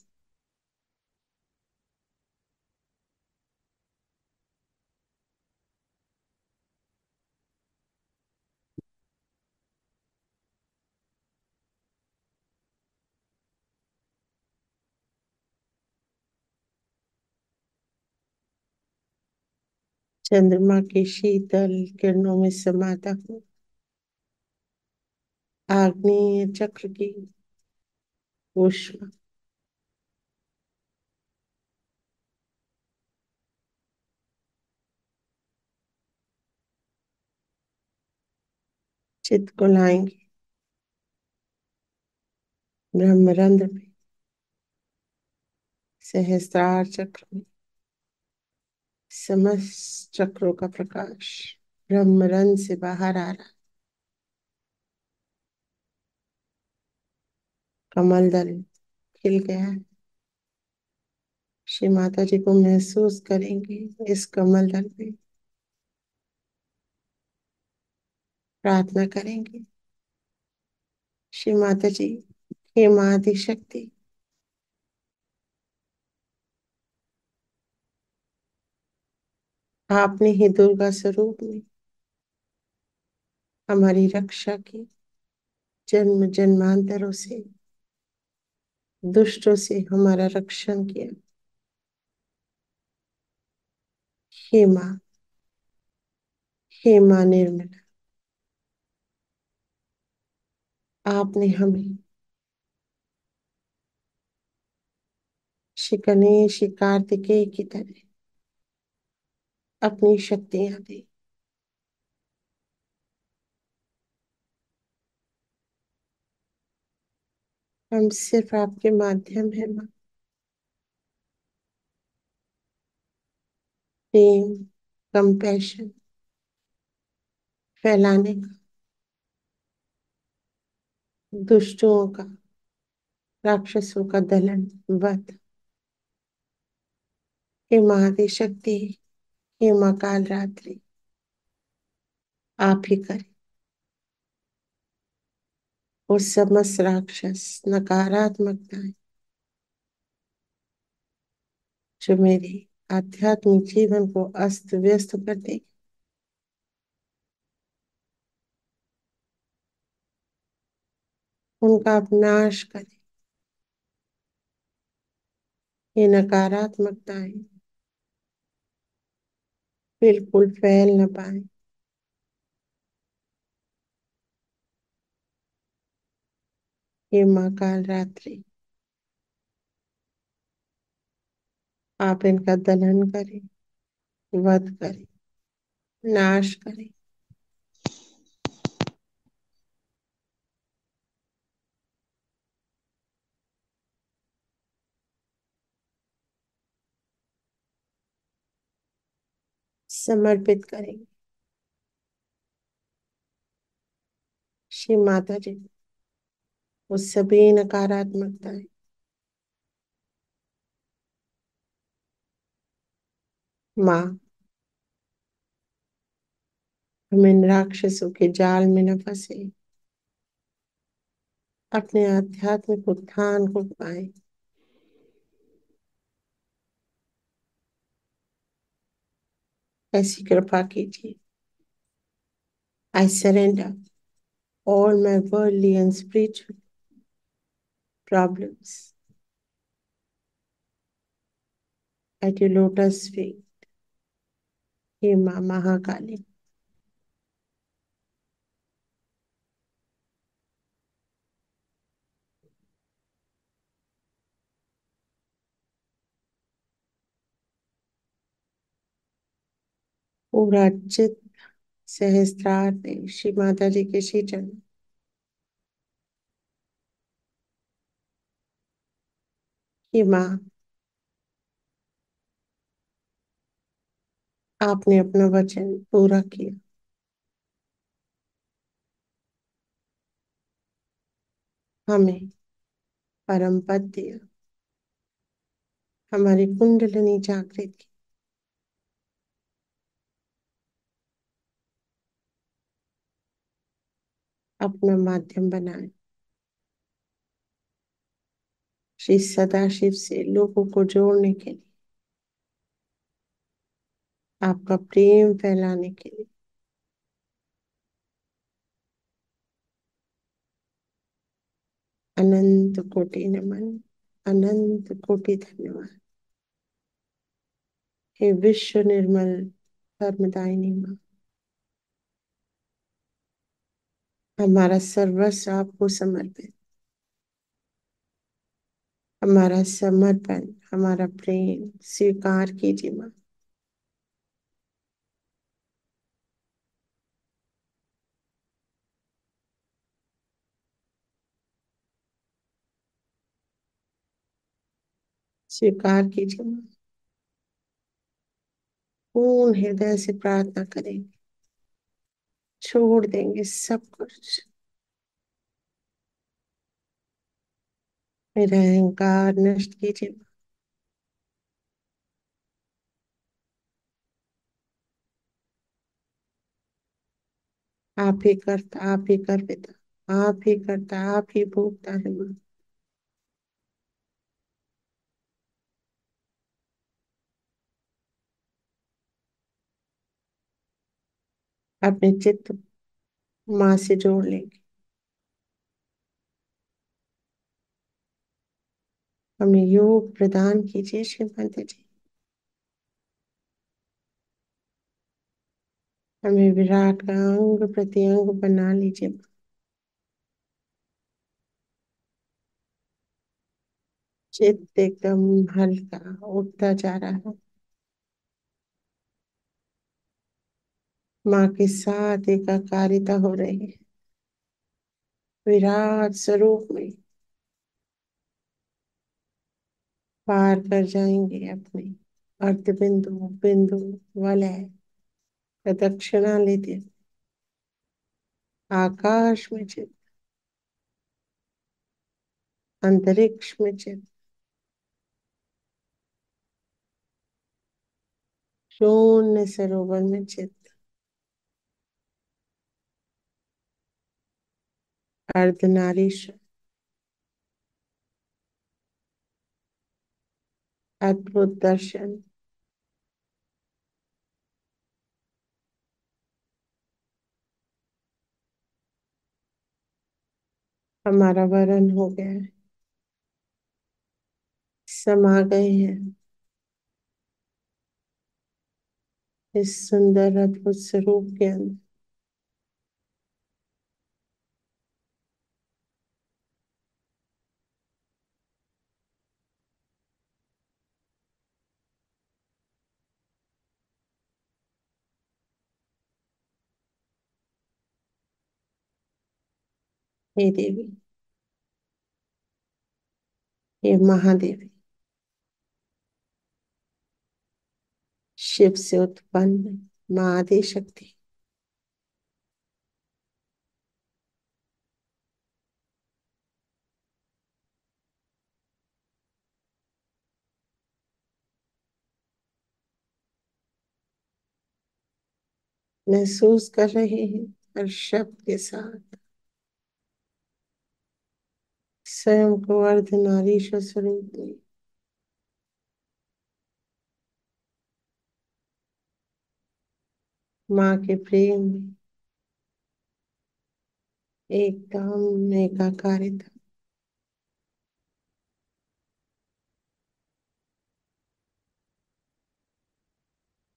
चंद्रमा के शीतल किरणों में समाता हूँ आग्नेय चक्र की ऊष्मा। चित्त को लाएंगे ब्रह्मरंध्र में सहस्त्रार चक्र में। समस्त चक्रों का प्रकाश ब्रह्मरंध्र से बाहर आ रहा। कमल दल खिल गया है। श्री माता जी को महसूस करेंगे इस कमल दल में। प्रार्थना करेंगे श्री माता जी हे माँ आदि शक्ति आपने ही दुर्गा स्वरूप में हमारी रक्षा की। जन्म जन्मांतरों से दुष्टों से हमारा रक्षण किया। हे माँ हे माँ निर्मला आपने हमें श्री गणेश श्री कार्तिकेय की तरह अपनी शक्तियां दी। हम सिर्फ आपके माध्यम है माँ। प्रेम कंपैशन फैलाने का दुष्टों का राक्षसों का दलन वध। हे महादि शक्ति हे माँ काल रात्रि आप ही करें। और समस्त राक्षस नकारात्मकताएं जो मेरे आध्यात्मिक जीवन को अस्त व्यस्त कर दे, उनका आप नाश करें। ये नकारात्मकताएं बिल्कुल फैल न पाए। ये माँ काल रात्रि आप इनका दहन करें, वध करें, नाश करें। समर्पित करेंगे श्री माता जी को। वो सभी नकारात्मकताएं माँ, हम इन राक्षसों के जाल में न फंसे, अपने आध्यात्मिक उत्थान को पाए। ऐसी कृपा कीजिए। I surrender all my worldly and spiritual problems at your lotus feet, हे माँ महाकाली। पूरा चित सहस्त्रार दे श्री माता जी के श्री चरण। हे माँ, आपने अपना वचन पूरा किया। हमें परम पद दिया, हमारी कुंडलिनी जागृत की। अपना माध्यम बनाए श्री सदाशिव से लोगों को जोड़ने के लिए, आपका प्रेम फैलाने के लिए। अनंत कोटि नमन, अनंत कोटि धन्यवाद। हे विश्व निर्मल धर्मदायिनी माँ, हमारा सर्वस्व आपको समर्पित। हमारा समर्पण, हमारा प्रेम स्वीकार कीजिए माँ। स्वीकार कीजिए माँ। पूर्ण हृदय से प्रार्थना करेंगे, छोड़ देंगे सब कुछ। मेरा अहंकार नष्ट कीजिए माँ। आप ही करता, आप ही कर पिता, आप ही करता, आप ही भोगता है माँ। अपने चित्त माँ से जोड़ लेंगे। हमें योग प्रदान कीजिए श्री माता जी। हमें विराट का अंग प्रत्यंग बना लीजिए माँ। चित्त एकदम हल्का उठता जा रहा है। माँ के साथ एकाकारिता हो रही है। विराट स्वरूप में पार कर जाएंगे अपने अर्ध बिंदु, बिंदु, वलय प्रदक्षिणा लेते आकाश में चित, अंतरिक्ष में चित, शून्य सरोवर में चित, अर्धनारीश्वर, अद्भुत दर्शन, हमारा वरण हो गया है, समा गए हैं इस सुंदर अद्भुत स्वरूप के अंदर। हे देवी, हे महादेवी, शिव से उत्पन्न माँ आदि शक्ति, महसूस कर रहे हैं हर शब्द के साथ स्वयं को अर्धनारीश्वर स्वरूप में, माँ के प्रेम में एकदम एकाकारिता।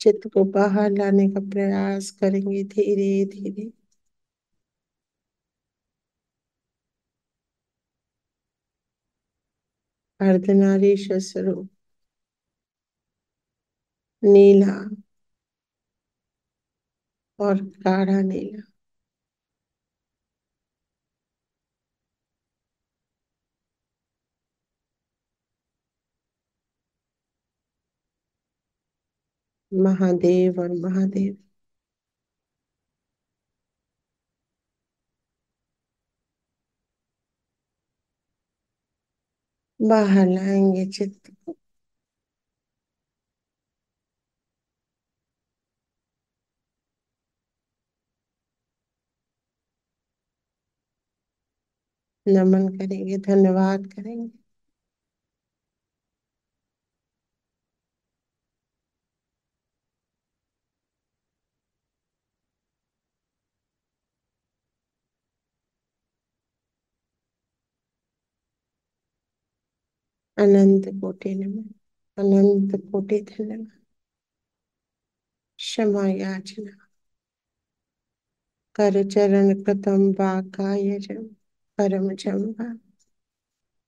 चित्त को बाहर लाने का प्रयास करेंगे धीरे धीरे। अर्धनारीश्वर स्वरूप नीला और गाढ़ा नीला, महादेव और महादेव, बाहर लाएंगे चित्त को। नमन करेंगे, धन्यवाद करेंगे। अनंत कोटि नमन, अनंत कोटि धन्यवाद। क्षमा याचना, कर चरण कृतम वाकायजम परम जम्बा,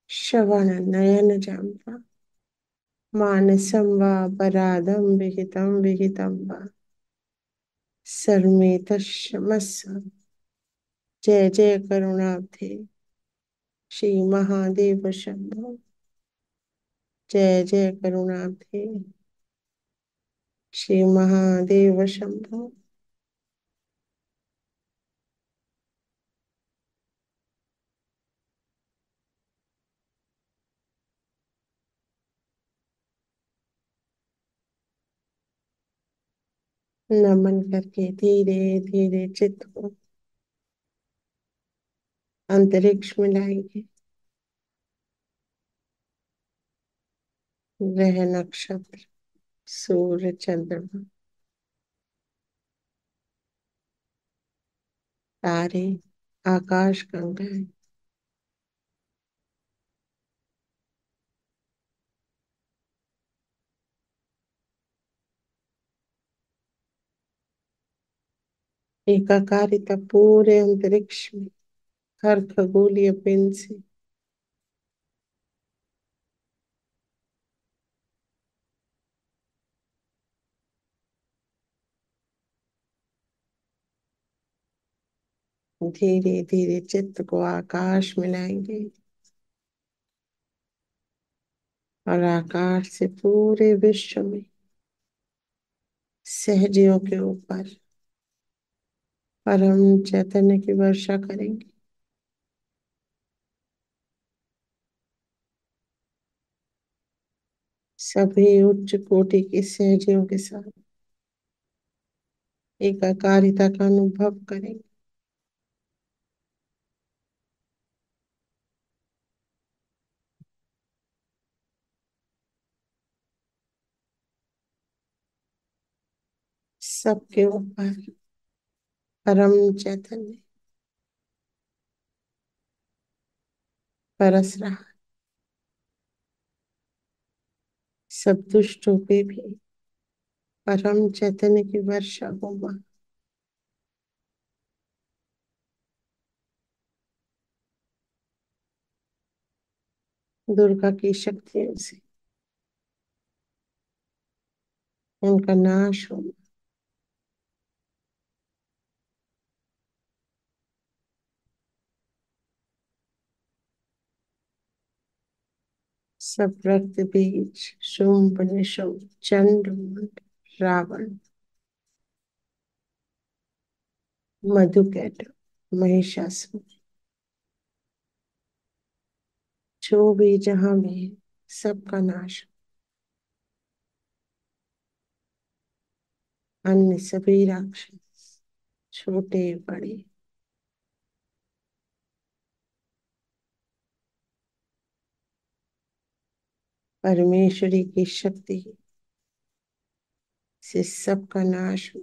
श्रवण नयन जम्बा, मानसं वा पराधं विहितं विहितं वा सर्वमेतच्छमस्व। जय जय करुणाब्धे श्री महादेव शंभो, जय जय करुणाब्धे श्री महादेव शंभो। नमन करके धीरे धीरे चित्त को अंतरिक्ष में लाएंगे। ग्रह नक्षत्र, सूर्य चंद्रमा, तारे, आकाश गंगाएं, एकाकारिता पूरे अंतरिक्ष में, हर खगोलीय पिंड से धीरे धीरे चित्त को आकाश में लाएंगे और आकाश से पूरे विश्व में सहजियों के ऊपर परम चैतन्य की वर्षा करेंगे। सभी उच्च कोटि की सहजियों के साथ एकाकारिता का अनुभव करेंगे। सबके ऊपर परम चैतन्य बरस रहा है। सब दुष्टों पे भी परम चैतन्य की वर्षा हो मां। दुर्गा की शक्तियों से उनका नाश हो। सब रक्त बीज शुंभ निशुंभ चंड मुंड रावण मधुकैट महिषासुर जो भी जहां भी है सबका नाश। अन्य सभी राक्षस छोटे बड़े परमेश्वरी की शक्ति से सबका नाश हो।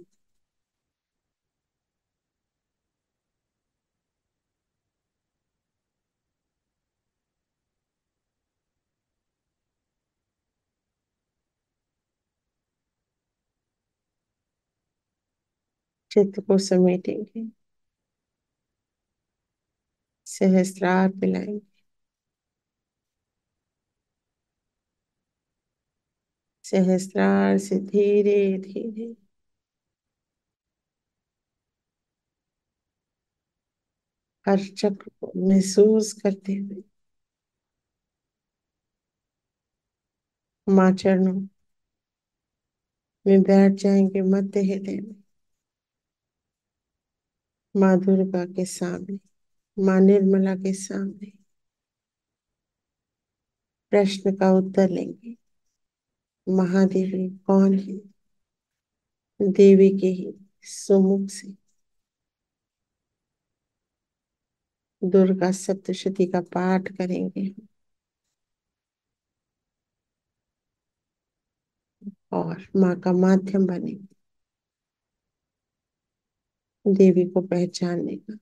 चित्त को समेटेंगे, सहस्त्रार मिलाएंगे, सहस्त्रार से धीरे धीरे हर चक्र को महसूस करते हुए मां चरणों में बैठ जाएंगे मध्य हृदय में। माँ दुर्गा के सामने, माँ निर्मला के सामने प्रश्न का उत्तर लेंगे। महादेवी कौन है? देवी के ही सुमुख से दुर्गा सप्तशती का पाठ करेंगे और माँ का माध्यम बनेंगे देवी को पहचानने का।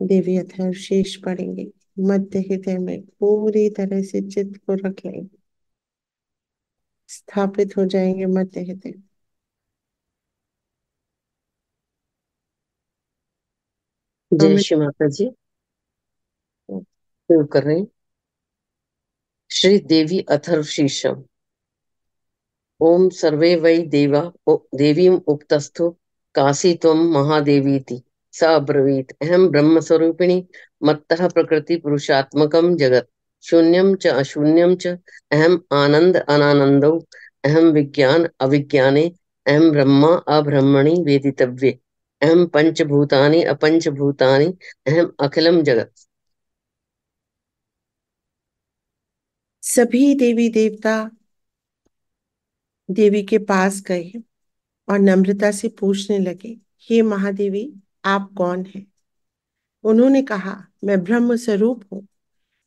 देवी अथर्वशीष पढ़ेंगे, मध्य हृदय में पूरी तरह से चित्त को रख लेंगे, स्थापित हो जाएंगे मध्य हृदय। जय श्री माता जी। शुरू कर रहे हैं। श्री देवी अथर्वशीर्षम। ओम सर्वे वै देवा देवीम उक्तस्थो काशी त्वं महादेवीति स अब्रवीत् अहम ब्रह्म स्वरूपिणी मत्तः प्रकृति पुरुषात्मकं जगत् शून्यं च अशून्यं च अहम आनंद अनानंदौ अहम विज्ञान अविज्ञाने अहम ब्रह्मा अब्रह्मणि वेदितव्ये अहम पंचभूतानि अपंचभूतानि अहम अखिलम जगत्। सभी देवी देवता देवी के पास गए और नम्रता से पूछने लगे, हे महादेवी आप कौन हैं? उन्होंने कहा, मैं ब्रह्म स्वरूप हूँ।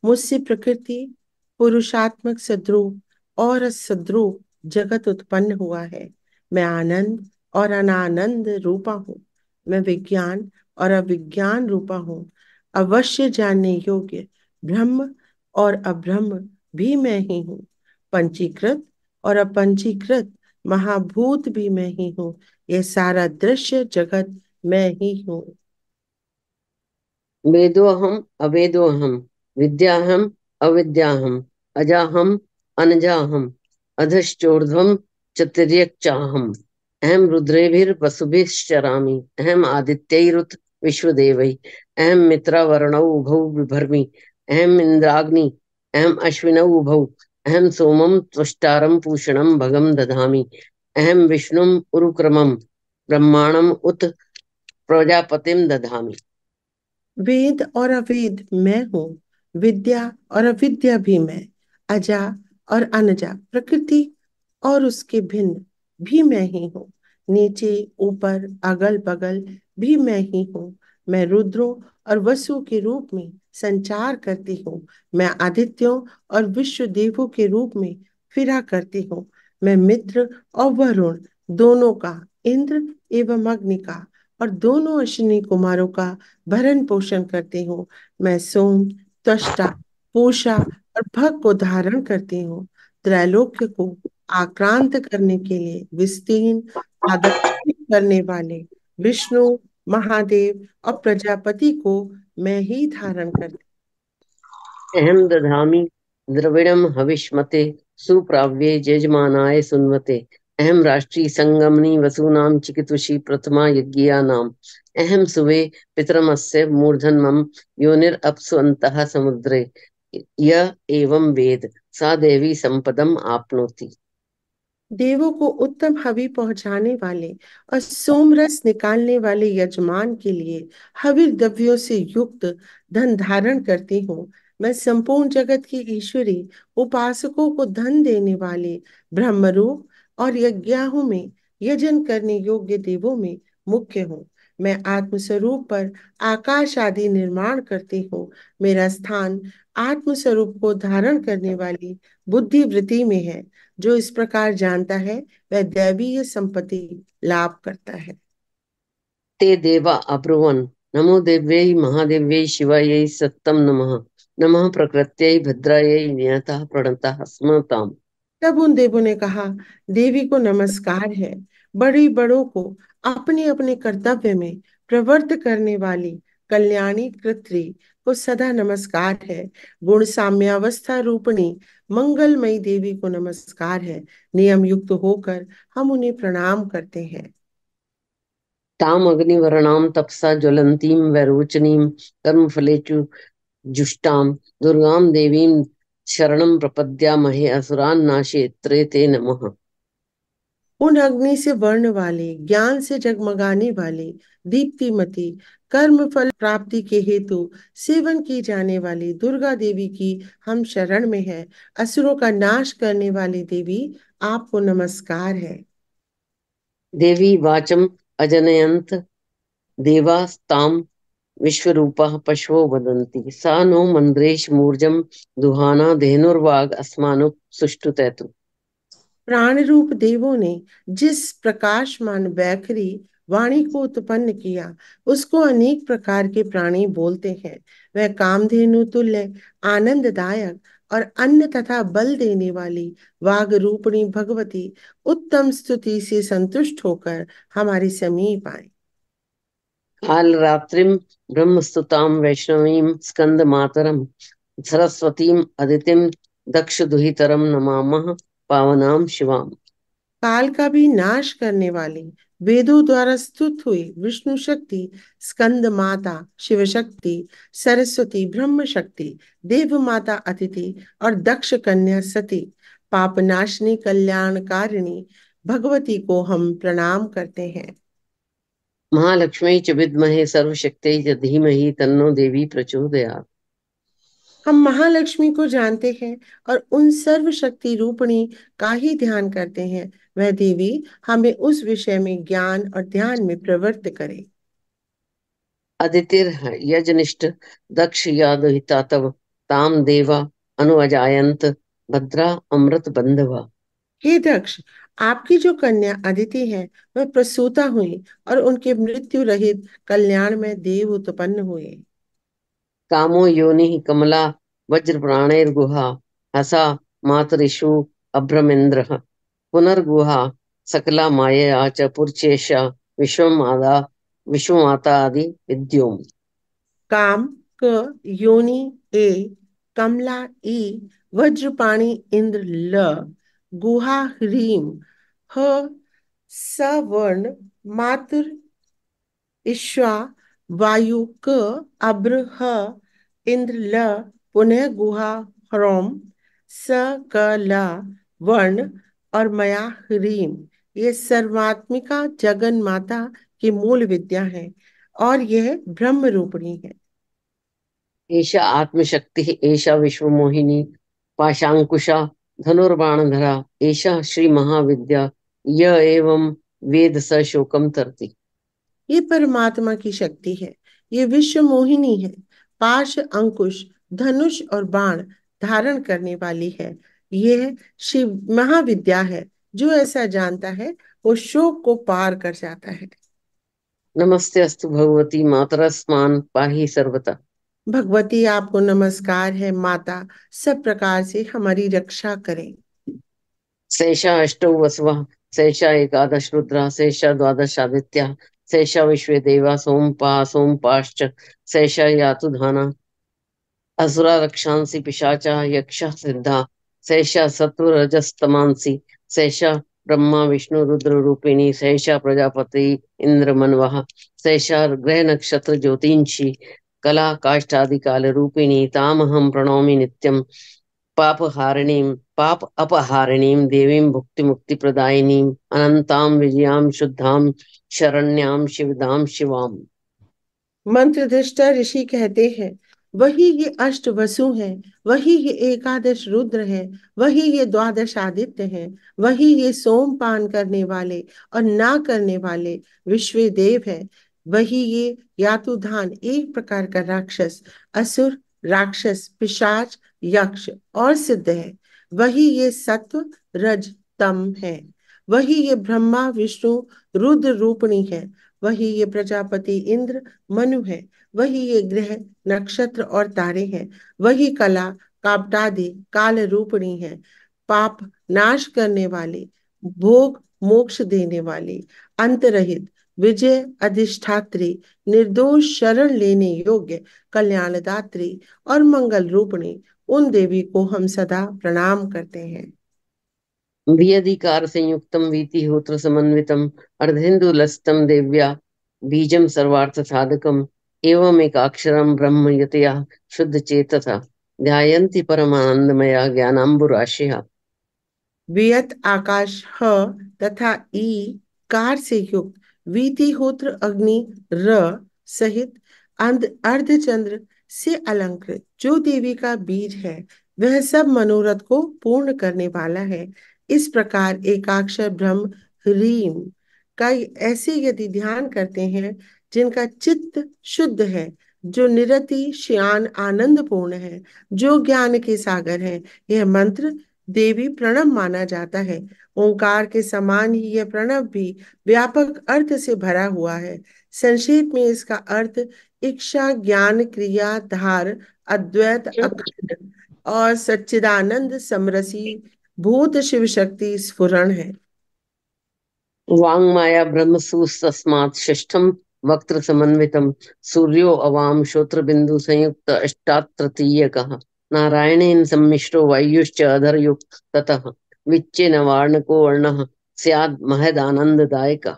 मुझसे प्रकृति पुरुषात्मक सद्रूप और असद्रूप जगत उत्पन्न हुआ है। मैं आनंद और अनानंद रूपा हूँ। मैं विज्ञान और अविज्ञान रूपा हूँ। अवश्य जानने योग्य ब्रह्म और अब्रह्म भी मैं ही हूँ। पंचीकृत और अपंचीकृत महाभूत भी मैं ही हूँ। यह सारा दृश्य जगत मैं ही हूँ। वेदोऽहम् अवेदोऽहम् विद्याहम् अविद्याहम् अजाहम् अनजाहम् अधश्चोर्ध्वम् च तिर्यक् चाहम् अहम् रुद्रेभिर्वसुभिश्चरामि अहम् आदित्यैरुत विश्वदेवैः अहम् मित्रावरणौ उभौ बिभर्मि अहम् इन्द्राग्नि अहम् अश्विनौ उभौ अहम् सोमम् त्वष्टारम् पूषणम् भगम् दधामि अहम् विष्णुम् उरुक्रमम् ब्रह्माणम् उत प्रजापतिम् दधामि। वेद और अवेद मैं हूँ, विद्या और अविद्या भी मैं, अजा और अनजा प्रकृति और उसके भिन्न भी मैं ही हूँ। नीचे ऊपर अगल बगल भी मैं ही हूँ। मैं रुद्रों और वसु के रूप में संचार करती हूँ। मैं आदित्यों और विश्व देवों के रूप में फिरा करती हूँ। मैं मित्र और वरुण दोनों का, इंद्र एवं अग्नि का और दोनों अश्विनी कुमारों का भरण पोषण करती हूँ। मैं सोम, त्वष्टा, पूषा और भग को धारण करती हूँ। त्रैलोक्य को आक्रांत करने के लिए विस्तीर्ण पादक्षेप करने वाले विष्णु, महादेव और प्रजापति को मैं ही धारण करती अहम दधामि द्रविणम हविष्मते सुप्राव्ये जजमानाय सुन्वते। अहम राष्ट्री संगमनी वसूनाम चिकितुषी प्रथमा यज्ञियानाम। अहम सुवे पितरमस्य मूर्धन्मम योनिरप्सुअन्तः समुद्रे। य एवं वेद सा देवी संपदम आपनोति। देवों को उत्तम हवि पहुंचाने वाले और सोमरस निकालने वाले यजमान के लिए हविर द्रव्यों से युक्त धन धारण करती हूँ। मैं संपूर्ण जगत की ईश्वरी, उपासकों को धन देने वाले ब्रह्मरूप और यज्ञाहों में यजन करने योग्य देवों में मुख्य हूँ। मैं आत्मस्वरूप पर आकाश आदि निर्माण करती हूँ। मेरा स्थान आत्मस्वरूप को धारण करने वाली बुद्धि वृत्ति में है। जो इस प्रकार जानता है वह दैवीय संपत्ति लाभ करता है। ते देवा अब्रुवन् नमो देव्यै महादेव्यै शिवायै सत्तं नमः। नमः प्रकृत्यै भद्रायै नियतः प्रणतः स्मताम्। तब उन देवों ने कहा, देवी को नमस्कार है। बड़ी बड़ों को अपने अपने कर्तव्य में प्रवृत्त करने वाली कल्याणी कृत्री को सदा नमस्कार है। गुण साम्यावस्था रूपणी मंगलमयी देवी को नमस्कार है। नियम युक्त होकर हम उन्हें प्रणाम करते हैं। ताम अग्निवर्णां तपसा ज्वलंतीं वैरोचनीं कर्मफलेषु जुष्टां दुर्गां देवीं शरणं प्रपद्यामहे असुरान् नाशयित्रे ते नमः। उन अग्नि से वर्ण वाले, ज्ञान से जगमगाने वाले, दीप्तिमती, कर्म फल प्राप्ति के हेतु सेवन की जाने वाली दुर्गा देवी की हम शरण में है। असुरों का नाश करने वाली देवी आपको नमस्कार है। देवी वाचम अजनयंत देवास्तां विश्वरूपः पशवो वदन्ति। सा नो मन्द्रेश मूर्जं दुहाना धेनुर्वाग अस्मानुप सुष्टुतैतु। प्राण रूप देवों ने जिस प्रकाशमान वैखरी वाणी को उत्पन्न किया उसको अनेक प्रकार के प्राणी बोलते हैं। वह कामधेनु तुल्य आनंददायक और अन्न तथा बल देने वाली वाग रूपणी भगवती उत्तम स्तुति से संतुष्ट होकर हमारे समीप आए। काल रात्रिम ब्रह्मस्तुतां वैष्णवीं स्कंद मातरम सरस्वतीं अदितिम दक्ष दुहितरम नमामः पावनाम शिवाम। काल का भी नाश करने वाली वेदों द्वारा स्तुत हुई विष्णु शक्ति, स्कंद माता शिव शक्ति, सरस्वती ब्रह्म शक्ति, देव माता अतिथि और दक्ष कन्या सती, पापनाशनी कल्याणकारिणी भगवती को हम प्रणाम करते हैं। महालक्ष्मी च विद्महे सर्वशक्त्यै च धीमहि तन्नो देवी प्रचोदयात्। हम महालक्ष्मी को जानते हैं और उन सर्वशक्ति रूपणी का ही ध्यान करते हैं। वह देवी हमें उस विषय में ज्ञान और ध्यान में प्रवृत्त करे। अदितिर यजनिष्ठ दक्ष यादहिता तव ताम देवा अनुअजायंत भद्रा अमृत बंधवा। हे दक्ष, आपकी जो कन्या अदिति है वह प्रसूता हुई और उनके मृत्यु रहित कल्याण में देव उत्पन्न हुए। कामो योनि कमला वज्र प्राणैर्गुहा हसा मातरिषु अभ्रमेन्द्र पुनर्गुहा सकला मायया च पुरचेशा विश्वमाता आदि विद्योम। काम क योनि ए, कमला ई, वज्रपाणी इंद्र ल, गुहा ह्रीम ह, सवर्ण मातृ ईश्वा वायु क, अब्र ह, इंद्र ल, पुनः गुहा ह्रोम स क ल, वर्ण और मया ह्रीम। ये सर्वात्मिका जगन माता की मूल विद्या है और यह ब्रह्म रूपिणी है। एषा आत्मशक्ति एषा विश्वमोहिनी पाशांकुशा धनुर्बाणधरा एषा श्री महाविद्या य एवं वेद स शोकम तरति। ये परमात्मा की शक्ति है, ये विश्व मोहिनी है, पाश अंकुश धनुष और बाण धारण करने वाली है। यह शिव महाविद्या है जो ऐसा जानता है वो शोक को पार कर जाता है। नमस्ते अस्तु भगवती मातरस्मान् पाहि सर्वता। भगवती आपको नमस्कार है माता, सब प्रकार से हमारी रक्षा करें। शेषा अष्टौ वसवः शेषा एकादश रुद्रा शेषा द्वादश आदित्या शेषा विश्वे देवा सोमपाश्च शेषा यातु धाना असुरा रक्षांसि पिशाचा यक्षा सिद्धा शेषा सत्वरजस्तमांसि शेषा ब्रह्मा विष्णु रुद्र रूपिणी शेषा प्रजापति इंद्र मनवः शेषा ग्रह नक्षत्र ज्योतिंषि कला काष्ठादि काल रूपिणी तामहं प्रणौमि नित्यं पाप अपहारिणीं देवीं भुक्ति मुक्ति प्रदायिनीं अनंतां विजयां शुद्धां शरण्यां शिवदां शिवाम्। मंत्रदृष्टा ऋषि कहते हैं, वही ये अष्ट वसु हैं, वही ये एकादश रुद्र हैं, वही ये द्वादश आदित्य हैं, वही ये सोमपान करने वाले और ना करने वाले विश्व देव हैं, वही ये यातुधान एक प्रकार का राक्षस, असुर, राक्षस, पिशाच, यक्ष और सिद्ध है, वही ये सत्व, रज, तम है, वही ये ब्रह्मा विष्णु रुद्र रूपणी है, वही ये प्रजापति इंद्र मनु है, वही ये ग्रह नक्षत्र और तारे हैं, वही कला कापटादि काल रूपणी है, पाप नाश करने वाले, भोग मोक्ष देने वाली, अंतरहित, विजय अधिष्ठात्री, निर्दोष शरण लेने योग्य, कल्याणदात्री और मंगल रूपणी उन देवी को हम सदा प्रणाम करते हैं। वियधिकार संयुक्तम वीतिहोत्र समन्वितम अर्धेन्दुलस्तं देव्या बीजम सर्वार्थ साधकम एवं एकाक्षरम ब्रह्म यतया शुद्ध चेतसा ध्यायन्ति परमानंदमया ज्ञानांबुराशिहा। वियत आकाश ह तथा ई कार से युक्त वीतिहोत्र अग्नि र सहित अर्धचंद्र से अलंकृत जो देवी का बीज है, वह सब मनोरथ को पूर्ण करने वाला है। इस प्रकार एकाक्षर ब्रह्म ह्रीम का ऐसे यदि ध्यान करते हैं, जिनका चित्त शुद्ध है, जो निरति श्यान आनंद पूर्ण है, जो ज्ञान के सागर है, यह मंत्र देवी प्रणव माना जाता है। ओंकार के समान ही यह प्रणव भी व्यापक अर्थ से भरा हुआ है। संक्षेप में इसका अर्थ इच्छा ज्ञान क्रिया धार अद्वैत अखंड और सच्चिदानंद समरसी भूत शिव शक्ति स्फुरण है। वांगमाया ब्रह्म सुस्तस्मात् षष्ठम वक्त्र समन्वितम सूर्यो अवाम श्रोत्र बिंदु संयुक्त अष्टातृतीयकः नारायणेन सम्मिश्रो वायुश्च अधरयुक्त ततः विच्चे नवार्णको वर्णः स्याद् महदानंददायकः।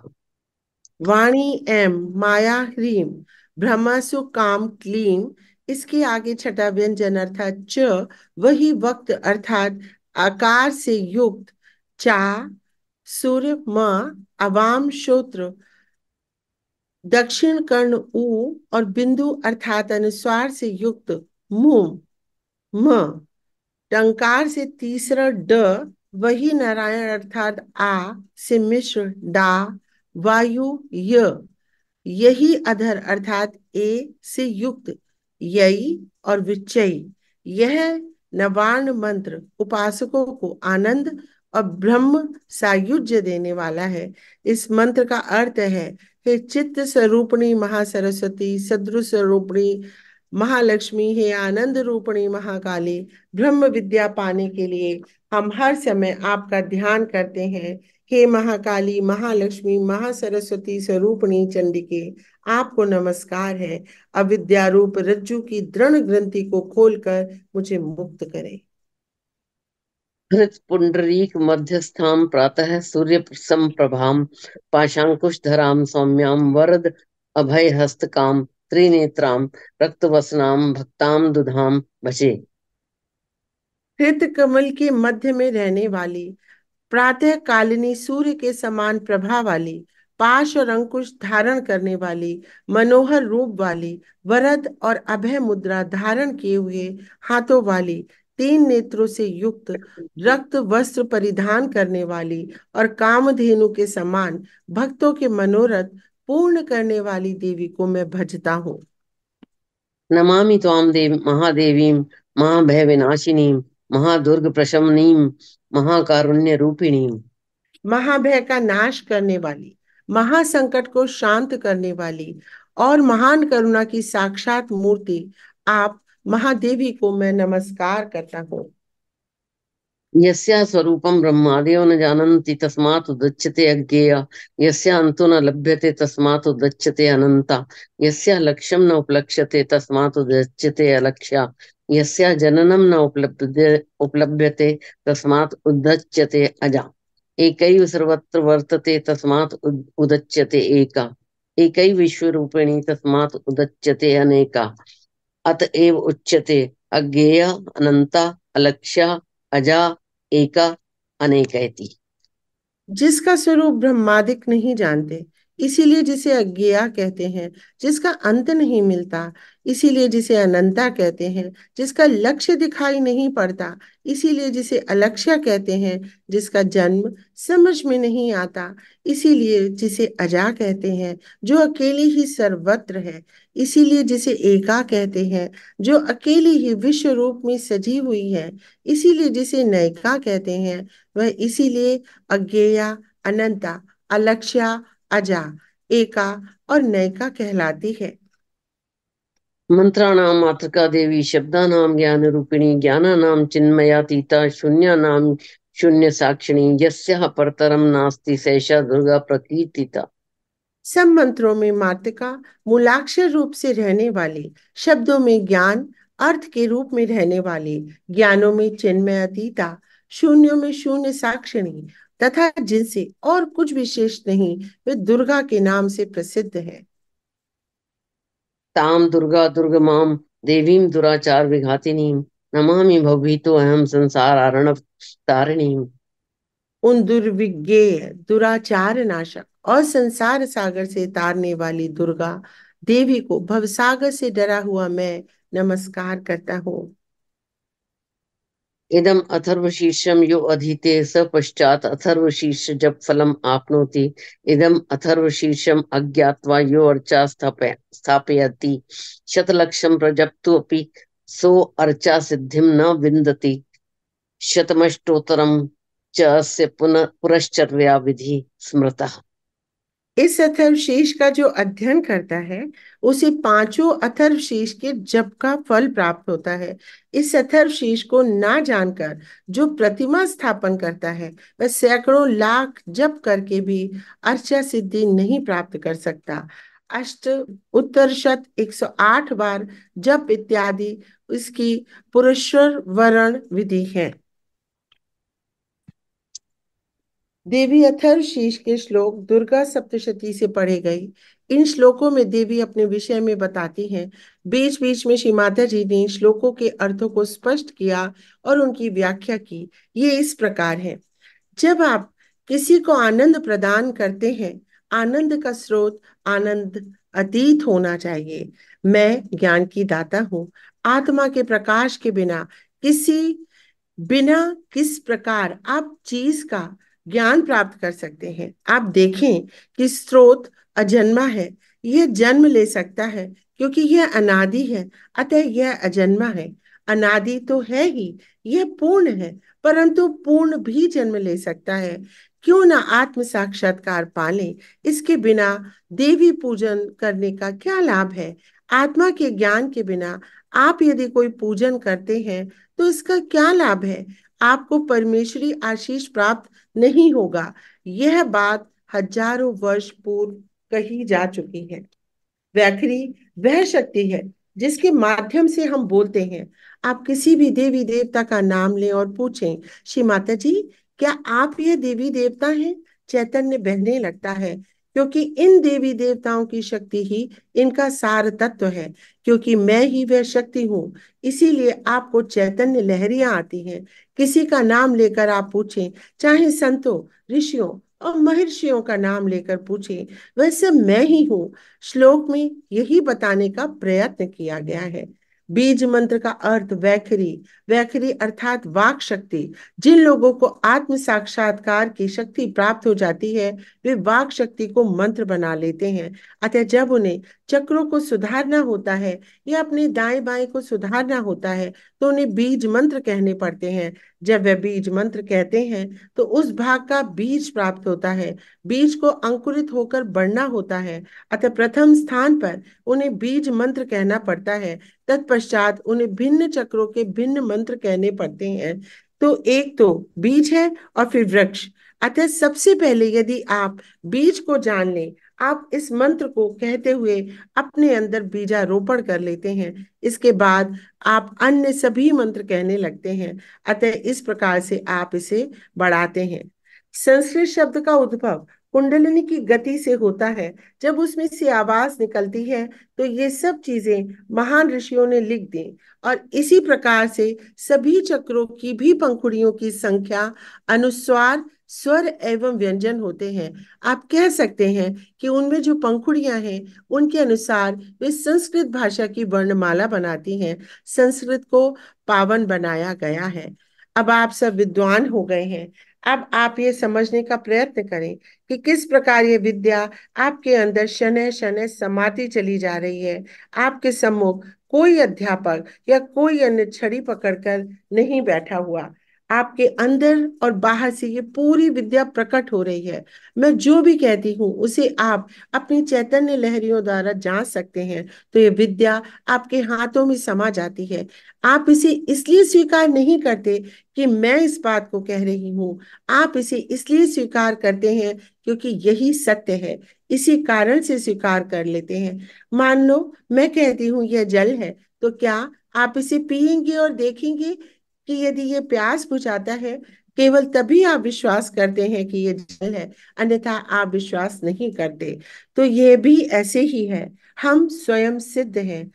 वाणी एम माया ह्रीम ब्रह्मासु काम क्लीन, इसके आगे छठा व्यंजन अर्थात च, वही वक्त अर्थात आकार से युक्त चा, सूर्य म, अवाम श्रोत्र, दक्षिण कर्ण उ और बिंदु अर्थात अनुस्वार से युक्त मुम म, टंकार से तीसरा ड, वही नारायण अर्थात आ से मिश्र डा, वायु य, यही अधर अर्थात ए से युक्त यई और विचयी। यह नवार्ण मंत्र उपासकों को आनंद और ब्रह्म सायुज्य देने वाला है। इस मंत्र का अर्थ है, हे चित्त स्वरूपणी महासरस्वती, सदृश स्वरूपणी महालक्ष्मी, हे आनंद रूपणी महाकाली, ब्रह्म विद्या पाने के लिए हम हर समय आपका ध्यान करते हैं। हे महाकाली महालक्ष्मी महासरस्वती स्वरूपणी चंडिके, आपको नमस्कार है। अविद्या रूप रज्जु की दृढ़ ग्रंथि को खोलकर मुझे मुक्त करें। हृत पुंडरीक मध्यस्थां प्रातः सूर्य संप्रभां पाशांकुशधरां सौम्यां वरद अभय हस्तकां त्रिनेत्रां रक्तवसनां भक्तां दुधां भजे। हृत कमल के मध्य में रहने वाली, प्रातः कालिनी सूर्य के समान प्रभा वाली, पाश और अंकुश धारण करने वाली, मनोहर रूप वाली, वरद और अभय मुद्रा धारण किए हुए हाथों वाली, 3 नेत्रों से युक्त, रक्त वस्त्र परिधान करने वाली और कामधेनु के समान भक्तों के मनोरथ पूर्ण करने वाली देवी को मैं भजता हूँ। नमामि त्वां देव महादेवीं महाभय विनाशिनीं महादुर्ग प्रशमनीं महाकारुण्य रूपिणीं। महाभय का नाश करने वाली, महासंकट को शांत करने वाली और महान करुणा की साक्षात मूर्ति आप महादेवी को मैं नमस्कार करता हूँ। यस्या स्वरूपं ब्रह्मादयो न जानन्ति तस्मात् उदच्यते अज्ञेया, यस्या अन्तो न लभ्यते तस्मात् उदच्यते अनन्ता, यस्या लक्ष्यं न उपलक्ष्यते तस्मात् उदच्यते अलक्ष्या, यस्या जननं न उपलभ्यते तस्मात् उदच्यते अजा, एकैव सर्वत्र वर्तते तस्मात् उदच्यते एका, एकैव विश्वरूपिणी तस्मात् उदच्यते अनेका, अतएव उच्यते अज्ञेया अनंता अलक्ष्या अजा एका अनेकैति। जिसका स्वरूप ब्रह्मादिक नहीं जानते, इसीलिए जिसे अज्ञेया कहते हैं, जिसका अंत नहीं मिलता, इसीलिए जिसे अनंता कहते हैं, जिसका लक्ष्य दिखाई नहीं पड़ता, इसीलिए जिसे अलक्ष्य कहते हैं, जिसका जन्म समझ में नहीं आता, इसीलिए जिसे अजा कहते हैं, जो अकेली ही सर्वत्र है, इसीलिए जिसे एका कहते हैं, जो अकेली ही विश्व रूप में सजी हुई है, इसीलिए जिसे नैका कहते हैं, वह इसीलिए अज्ञेया, अनंता, अलक्ष्या, अजा, एका और नैका कहलाती है। मंत्राणां मातृका देवी, शब्दानां ज्ञान रूपिणी, ज्ञानानां चिन्मयातीता, शून्यानां शून्य साक्षिणी, यस्याः परतरं नास्ति सैषा दुर्गा प्रकीर्तिता। सब मंत्रों में मातृका मूलाक्षर रूप से रहने वाली, शब्दों में ज्ञान अर्थ के रूप में रहने वाली, ज्ञानों में चिन्मय अतीता, शून्यों में शून्य साक्षिणी तथा जिनसे और कुछ विशेष नहीं, वे दुर्गा के नाम से प्रसिद्ध है। ताम दुर्गा दुर्गमां देवीं दुराचार विघातिनीं, नमामि भवभीतो अहम संसार आरणव तारिणीं। उन दुर्विज्ञेय, दुराचार नाशक और संसार सागर से तारने वाली दुर्गा देवी को भवसागर से डरा हुआ मैं नमस्कार करता हूँ। इदम अथर्वशीर्षम यो अधीते स पश्चात अथर्वशीर्ष जप फलम आपनोति, इदम अथर्वशीर्षम अज्ञात्वा यो अर्चा स्थापयति, शतलक्षम प्रजप्तु अपि सो अर्चा सिद्धिम न विन्दति, शतमष्टोत्तरम च अस्य पुरश्चर्या विधि स्मृतः। इस अथर्वशीर्ष का जो अध्ययन करता है उसे पांचों अथर्वशीर्ष के जप का फल प्राप्त होता है। इस अथर्वशीर्ष को ना जानकर जो प्रतिमा स्थापन करता है वह सैकड़ों लाख जप करके भी अर्चा सिद्धि नहीं प्राप्त कर सकता। अष्ट उत्तर शत 108 बार जप इत्यादि इसकी पुरुषर वरण विधि है। देवी अथर्वशीर्ष के श्लोक दुर्गा सप्तशती से पढ़े गए। इन श्लोकों में देवी अपने विषय में बताती हैं। बीच बीच में श्री माता जी ने श्लोकों के अर्थों को स्पष्ट किया और उनकी व्याख्या की। ये इस प्रकार है। जब आप किसी को आनंद प्रदान करते हैं, आनंद का स्रोत आनंद अतीत होना चाहिए। मैं ज्ञान की दाता हूँ। आत्मा के प्रकाश के बिना किस प्रकार आप चीज का ज्ञान प्राप्त कर सकते हैं। आप देखें कि स्रोत अजन्मा है, यह जन्म ले सकता है क्योंकि यह अनादि है, अतः यह अजन्मा है। अनादि तो है ही, यह पूर्ण है, परंतु पूर्ण भी जन्म ले सकता है। क्यों ना आत्म साक्षात्कार पालें। इसके बिना देवी पूजन करने का क्या लाभ है। आत्मा के ज्ञान के बिना आप यदि कोई पूजन करते हैं तो इसका क्या लाभ है। आपको परमेश्वरी आशीष प्राप्त नहीं होगा। यह बात हजारों वर्ष पूर्व कही जा चुकी है। व्याखरी वह शक्ति है जिसके माध्यम से हम बोलते हैं। आप किसी भी देवी देवता का नाम लें और पूछें, श्री माता जी क्या आप ये देवी देवता हैं? चैतन्य बहने लगता है, क्योंकि इन देवी देवताओं की शक्ति ही इनका सार तत्व है। क्योंकि मैं ही वह शक्ति हूँ, इसीलिए आपको चैतन्य लहरियां आती हैं। किसी का नाम लेकर आप पूछें, चाहे संतों, ऋषियों और महर्षियों का नाम लेकर पूछें, वह सब मैं ही हूँ। श्लोक में यही बताने का प्रयत्न किया गया है। बीज मंत्र का अर्थ वैखरी, वैखरी अर्थात वाक शक्ति। जिन लोगों को आत्म साक्षात्कार की शक्ति प्राप्त हो जाती है वे वाक शक्ति को मंत्र बना लेते हैं। अतः जब उन्हें चक्रों को सुधारना होता है या अपने दाएं बाएं को सुधारना होता है तो उन्हें बीज मंत्र कहने पड़ते हैं। जब वह बीज मंत्र कहते हैं तो उस भाग का बीज प्राप्त होता है। बीज को अंकुरित होकर बढ़ना होता है, अतः प्रथम स्थान पर उन्हें बीज मंत्र कहना पड़ता है। तत्पश्चात उन्हें भिन्न चक्रों के भिन्न मंत्र कहने पड़ते हैं। तो एक तो बीज है और फिर वृक्ष। अतः सबसे पहले यदि आप बीज को जान लें, आप इस मंत्र को कहते हुए अपने अंदर बीजारोपण कर लेते हैं, इसके बाद आप अन्य सभी मंत्र कहने लगते हैं। अतः इस प्रकार से आप इसे बढ़ाते हैं। संस्कृत शब्द का उद्भव कुंडलिनी की गति से होता है। जब उसमें से आवाज निकलती है तो ये सब चीजें महान ऋषियों ने लिख दी, और इसी प्रकार से सभी चक्रों की भी पंखुड़ियों की संख्या अनुस्वार, स्वर एवं व्यंजन होते हैं। आप कह सकते हैं कि उनमें जो पंखुड़ियां हैं उनके अनुसार वे संस्कृत भाषा की वर्णमाला बनाती हैं। संस्कृत को पावन बनाया गया है। अब आप सब विद्वान हो गए हैं। अब आप ये समझने का प्रयत्न करें कि किस प्रकार ये विद्या आपके अंदर शनय शनय समाती चली जा रही है। आपके सम्मुख कोई अध्यापक या कोई अन्य छड़ी पकड़कर नहीं बैठा हुआ। आपके अंदर और बाहर से ये पूरी विद्या प्रकट हो रही है। मैं जो भी कहती हूँ उसे आप अपनी चैतन्य लहरियों द्वारा जांच सकते हैं, तो ये विद्या आपके हाथों में समा जाती है। आप इसे इसलिए स्वीकार नहीं करते कि मैं इस बात को कह रही हूँ, आप इसे इसलिए स्वीकार करते हैं क्योंकि यही सत्य है। इसी कारण से स्वीकार कर लेते हैं। मान लो मैं कहती हूँ यह जल है, तो क्या आप इसे पिएंगे और देखेंगे कि यदि ये प्यास बुझाता है? केवल तभी आप विश्वास करते हैं कि ये जल है, अन्यथा आप विश्वास नहीं करते। तो ये भी ऐसे ही है। हम स्वयं सिद्ध हैं।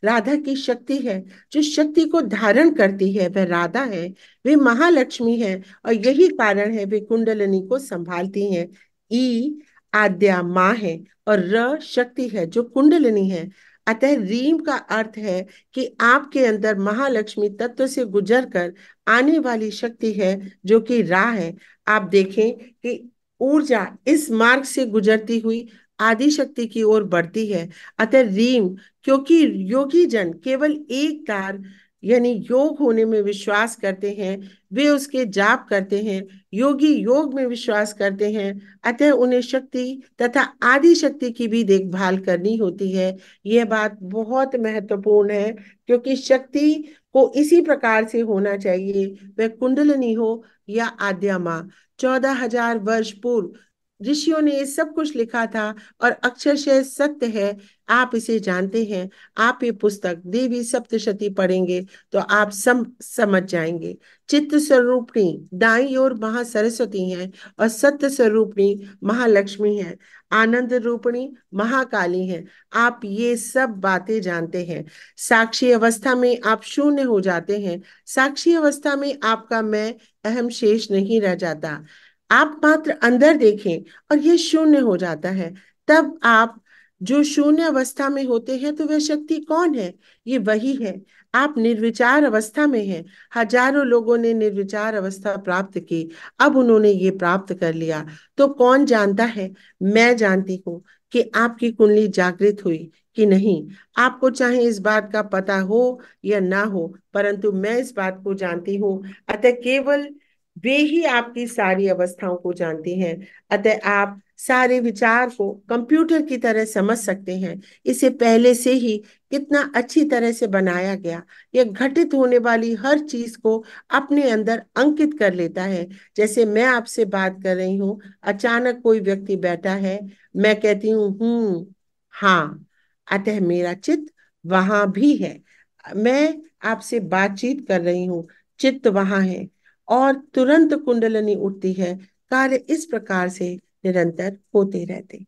राधा की शक्ति है, जो शक्ति को धारण करती है वह राधा है। वे महालक्ष्मी है और यही कारण है वे कुंडलिनी को संभालती हैं। ई आद्या माँ है और र शक्ति है जो कुंडलिनी है। अतः रीम का अर्थ है कि आपके अंदर महालक्ष्मी तत्व से गुजरकर आने वाली शक्ति है जो कि रा है। आप देखें कि ऊर्जा इस मार्ग से गुजरती हुई आदि शक्ति की ओर बढ़ती है। अतः रीम, क्योंकि योगी जन केवल एक तार यानी योग होने में विश्वास करते हैं, वे उसके जाप करते हैं। योगी योग में विश्वास करते हैं, अतः उन्हें शक्ति तथा आदि शक्ति की भी देखभाल करनी होती है। यह बात बहुत महत्वपूर्ण है, क्योंकि शक्ति को इसी प्रकार से होना चाहिए, वह कुंडलिनी हो या आद्या माँ। 14,000 वर्ष पूर्व ऋषियों ने ये सब कुछ लिखा था और अक्षरशः सत्य है। आप इसे जानते हैं। आप ये पुस्तक देवी सप्तशती पढ़ेंगे तो आप समझ जाएंगे। चित्त स्वरूपणी दाई ओर महासरस्वती हैं और सत्य स्वरूपणी महालक्ष्मी है। आनंद रूपणी महाकाली है। आप ये सब बातें जानते हैं। साक्षी अवस्था में आप शून्य हो जाते हैं। साक्षी अवस्था में आपका मैं अहम शेष नहीं रह जाता। आप मात्र अंदर देखें और यह शून्य हो जाता है। तब आप जो शून्य अवस्था में होते हैं तो वह शक्ति कौन है? ये वही है। आप निर्विचार अवस्था में हैं। हजारों लोगों ने निर्विचार अवस्था प्राप्त की, अब उन्होंने ये प्राप्त कर लिया। तो कौन जानता है? मैं जानती हूँ कि आपकी कुंडली जागृत हुई कि नहीं। आपको चाहे इस बात का पता हो या ना हो, परंतु मैं इस बात को जानती हूँ। अतः केवल वे ही आपकी सारी अवस्थाओं को जानती हैं। अतः आप सारे विचार को कंप्यूटर की तरह समझ सकते हैं। इसे पहले से ही कितना अच्छी तरह से बनाया गया। यह घटित होने वाली हर चीज को अपने अंदर अंकित कर लेता है। जैसे मैं आपसे बात कर रही हूँ, अचानक कोई व्यक्ति बैठा है, मैं कहती हूँ हाँ, अतः मेरा चित्त वहां भी है। मैं आपसे बातचीत कर रही हूँ, चित्त वहां है और तुरंत कुंडलिनी उठती है। कार्य इस प्रकार से निरंतर होते रहते।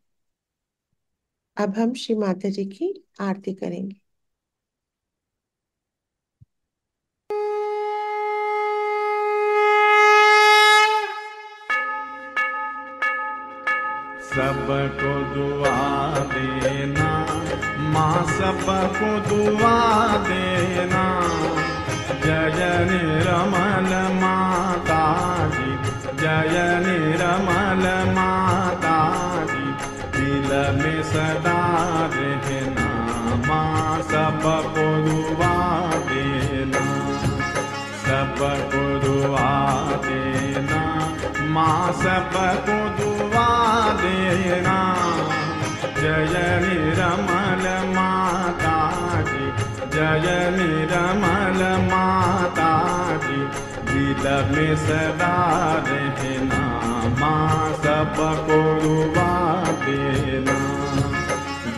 अब हम श्री माता जी की आरती करेंगे। सबको दुआ देना माँ, सबको दुआ देना। जय निर्मल माता जी, जय निर्मल माता जी। दिल में सदा रहना माँ, सबको दुआ देना। माँ सबको दुआ देना। जय निर्मल माता जी, जय निर्मल माता जी, दिल में सदा रहना। माँ सबको दुआ देना।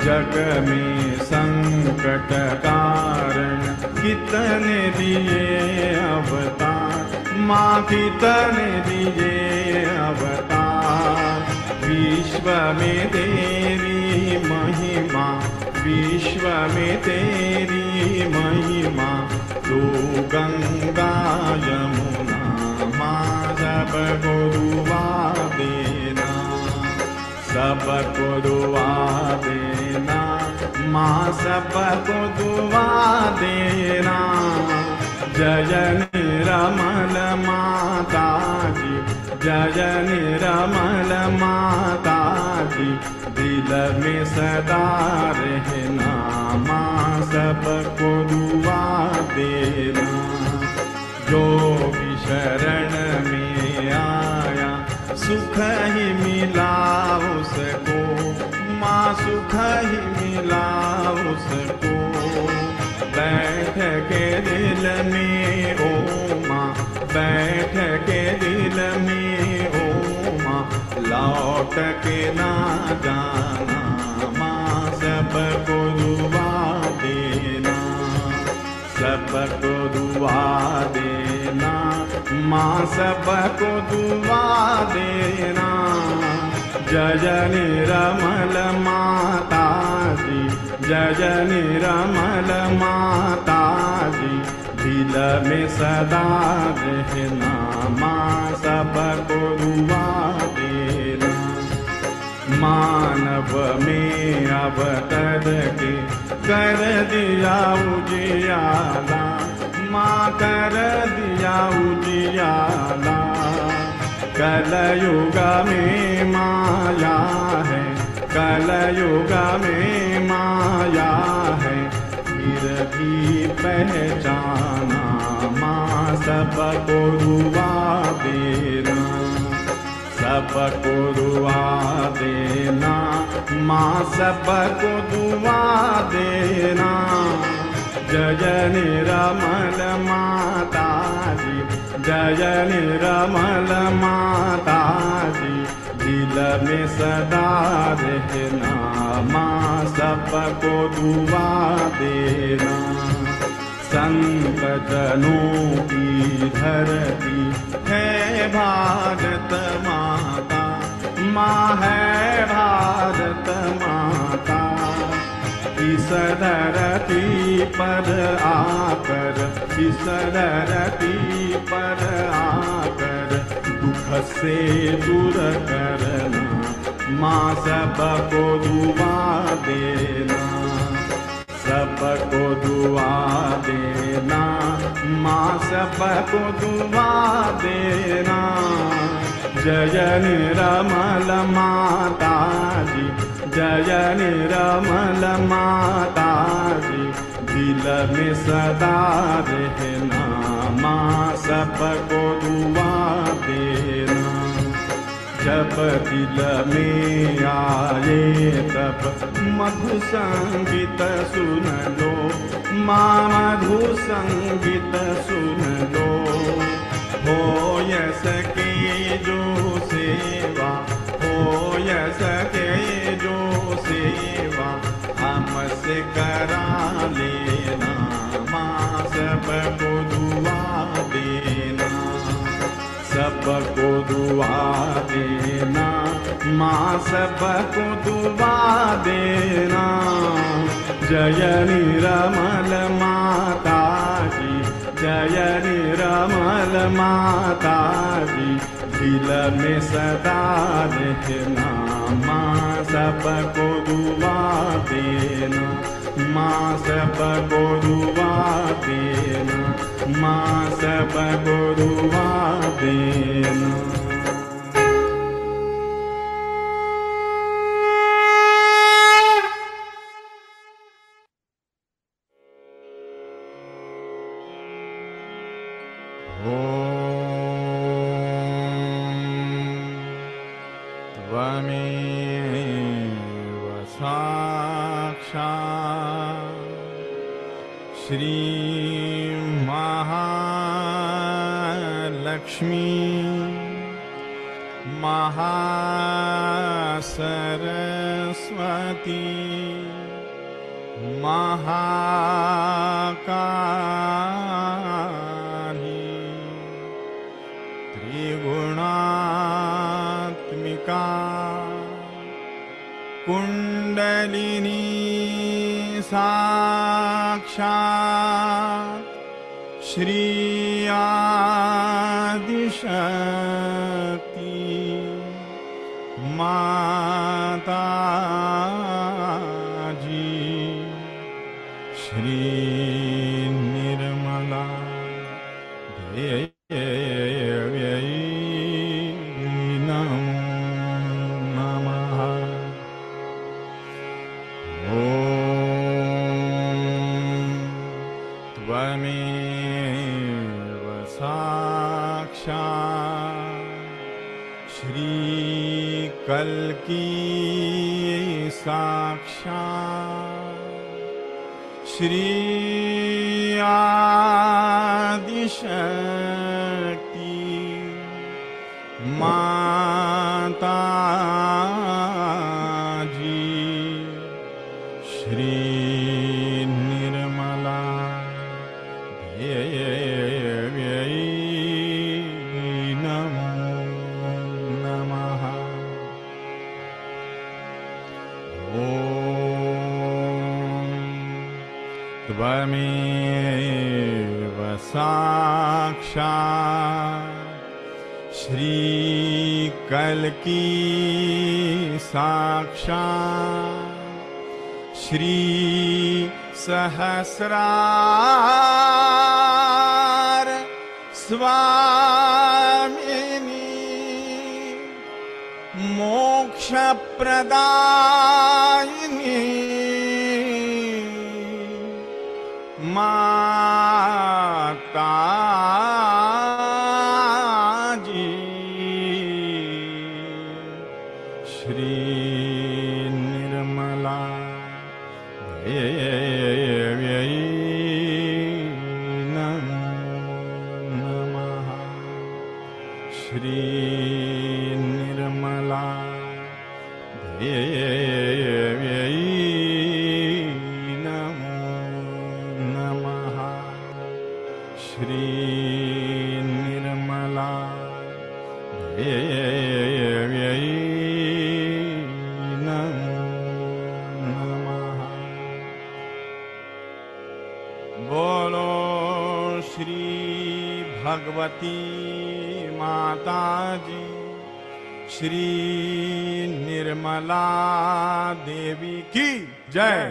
जग में संकट कारण कितने दिए अवतार, माँ कितने दिए अवतार। विश्व में तेरी महिमा, विश्व में तेरी महिमा, तू गंगा यमुना। माँ सबको दुआ देना, सबको दुआ देना। माँ सबको दुआ देना। जय निर्मल माता जी, जय निर्मल माता जी, दिल में सदा रहना। माँ सबको दुआ देना। जो भी शरण में आया सुख ही मिला उसको, माँ सुख ही मिला उसको। बैठ के दिल में ओ माँ, बैठ के दिल में ओ माँ, लौट के ना जाना। माँ सबको दुआ देना, सबको दुआ देना। माँ सबको दुआ देना। जय निर्मल माता जी, जय निर्मल माता जी, दिल में सदा रहना। माँ सबको दुआ देना। मानव में अवतर के कर दिया उजियाला, माँ कर दिया उजियाला। कलयुग में माया है, कलयुग में माया है, फिर भी पहचाना। माँ सबको दुआ देना, सबको दुआ देना। माँ सबको दुआ देना। जय निर्मल माता जी, जय निर्मल माता जी, दिल में सदा रहना। माँ सबको दुआ देना। संत जनों की धरती है भारत माता, माँ है भारत माता। इस धरती पर आकर, इस धरती पर आकर, दुख से दूर करना। माँ सबको दुआ देना, सबको दुआ देना। माँ सबको दुआ देना। जय निर्मल माता जी, जय निर्मल माता जी, दिल में सदा रहना। माँ सबको दुआ देना। जब दिल में आए तब मधु संगीत सुन लो, माँ मधु संगीत सुन लो। हो सके जो सेवा, हो सके जो सेवा, हमसे करा लेना। माँ सबको दुआ देना, सबको दुआ देना। माँ सबको दुआ देना। जय निर्मल माता जी, जय निर्मल माता जी, दिल में सदा रहना। माँ सबको दुआ देना, माँ सबको दुआ देना। माँ सबको दुआ देना। श्री महालक्ष्मी महासरस्वती महाकाली त्रिगुणात्मिका कुंडलिनी साक्षात् श्री आदिशक्ति माता जी श्री निर्मला देव्यै नमो नमः। ॐ त्वमेव साक्षात् श्रीकल्की साक्षात् श्री आदिशक्ति माता जी श्री निर्मला देव्यै नमो नमः। ॐ त्वमेव साक्षात् श्रीकल्की साक्षात् श्री सहस्रार स्वामिनी मोक्षप्रदायिनी माता जी श्री निर्मला देव्यै नमो नमः। श्री निर्मला देव्यै नमो नमः। श्री निर्मला देव्यै नमो नमः। बोलो श्री भगवती माता जी श्री निर्मला देवी की जय।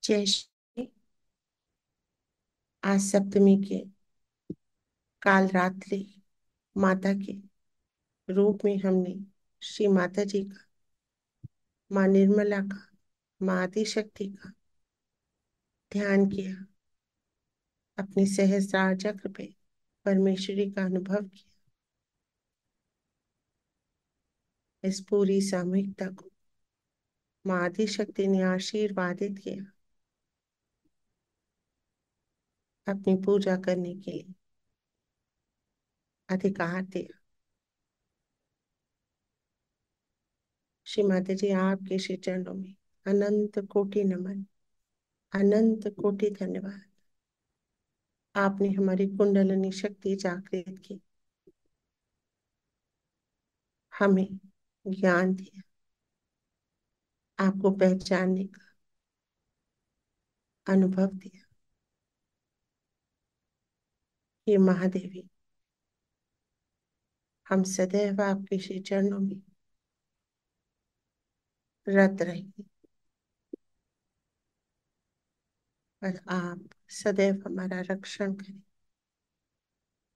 जय श्री आज सप्तमी के काल रात्रि माता के रूप में हमने श्री माता जी का, माँ निर्मला का, माँ आदिशक्ति का ध्यान किया, अपनी सहस्रार चक्र पे परमेश्वरी का अनुभव किया। इस पूरी सामूहिकता को माँ आदिशक्ति ने आशीर्वादित किया अपनी पूजा करने के लिए अधिकार दिया। श्री माता जी आपके श्री चरणों में अनंत कोटि नमन, अनंत कोटि धन्यवाद। आपने हमारी कुंडलिनी शक्ति जागृत की, हमें ज्ञान दिया, आपको पहचानने का अनुभव दिया। ये महादेवी, हम सदैव आपके श्री चरणों में रत रहेंगे और आप सदैव हमारा रक्षण करें।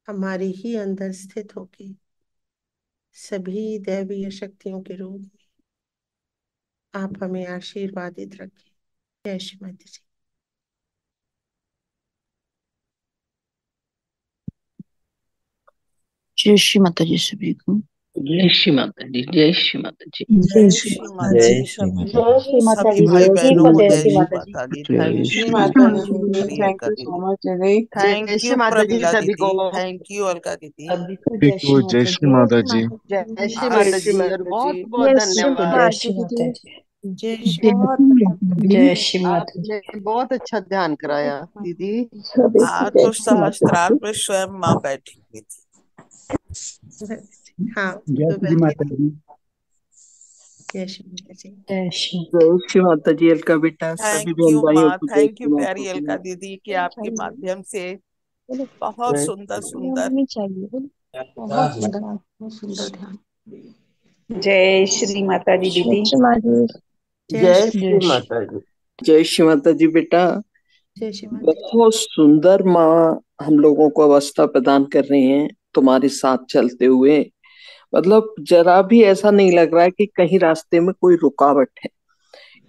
हमारे ही अंदर स्थित होके सभी दैवीय शक्तियों के रूप में आप हमें आशीर्वादित रखें। जय श्री माता जी। जय श्री माता जी सभी को। जय श्री माता जी, जय श्री माता जी। जय श्री माता जी सभी सभी भाई बहनों को जय श्री माता दी। Thank Shri you Mata ji, thank thank you you so much didi. Thank जय श्री यू माता जी प्रमिला सभी दीदी, को। थैंक यू अलका दीदी, सभी को जय श्री माता जय श्री माता जी। जय श्री आज माता जी और बहुत बहुत जय धन्यवाद। श्री माता जी। जय श्री माता जय श्री माता जी। आपने बहुत अच्छा ध्यान कराया दीदी। आज तो सहस्त्रार पे स्वयं माँ बैठी हुई थी। हाँ जय तो श्री माता जी। जय श्री माता जी। जय श्री जय श्री माता जी। अलका बेटा सभी थैंक बहन यू भाइयों माँ, को जय थैंक श्री यू माता प्यारी जी। अलका दीदी कि आपके माध्यम से बहुत जय सुंदर सुंदर सुंदर ध्यान। जय श्री माता दी दीदी। जय श्री माता जी। जय श्री माता जी बेटा। जय श्री माता जी। बहुत सुंदर माँ हम लोगों को अवस्था प्रदान कर रही हैं तुम्हारे साथ चलते हुए। मतलब जरा भी ऐसा नहीं लग रहा है कि कहीं रास्ते में कोई रुकावट है।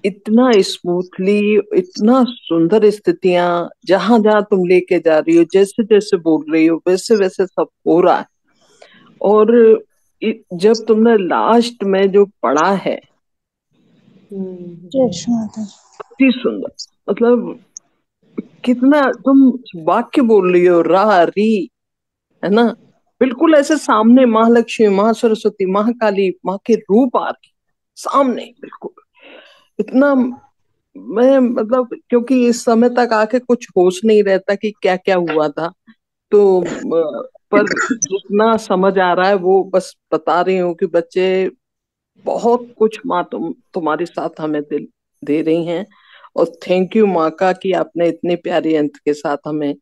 इतना स्मूथली, इतना सुंदर स्थितियां जहां जहां तुम लेके जा रही हो, जैसे जैसे बोल रही हो वैसे वैसे सब हो रहा है। और जब तुमने लास्ट में जो पढ़ा है जय श्री माता जी। अति सुंदर, मतलब कितना तुम वाक्य बोल रही हो, रा री, है ना, बिल्कुल ऐसे सामने महालक्ष्मी, माँ सरस्वती, महाकाली, माँ के रूप आ रही सामने बिल्कुल। इतना मैं मतलब क्योंकि इस समय तक आके कुछ होश नहीं रहता कि क्या क्या हुआ था, तो पर जितना समझ आ रहा है वो बस बता रही हूँ कि बच्चे बहुत कुछ माँ तुम्हारे साथ हमें दे रही हैं। और थैंक यू माँ का कि आपने इतने प्यारे अंत के साथ हमें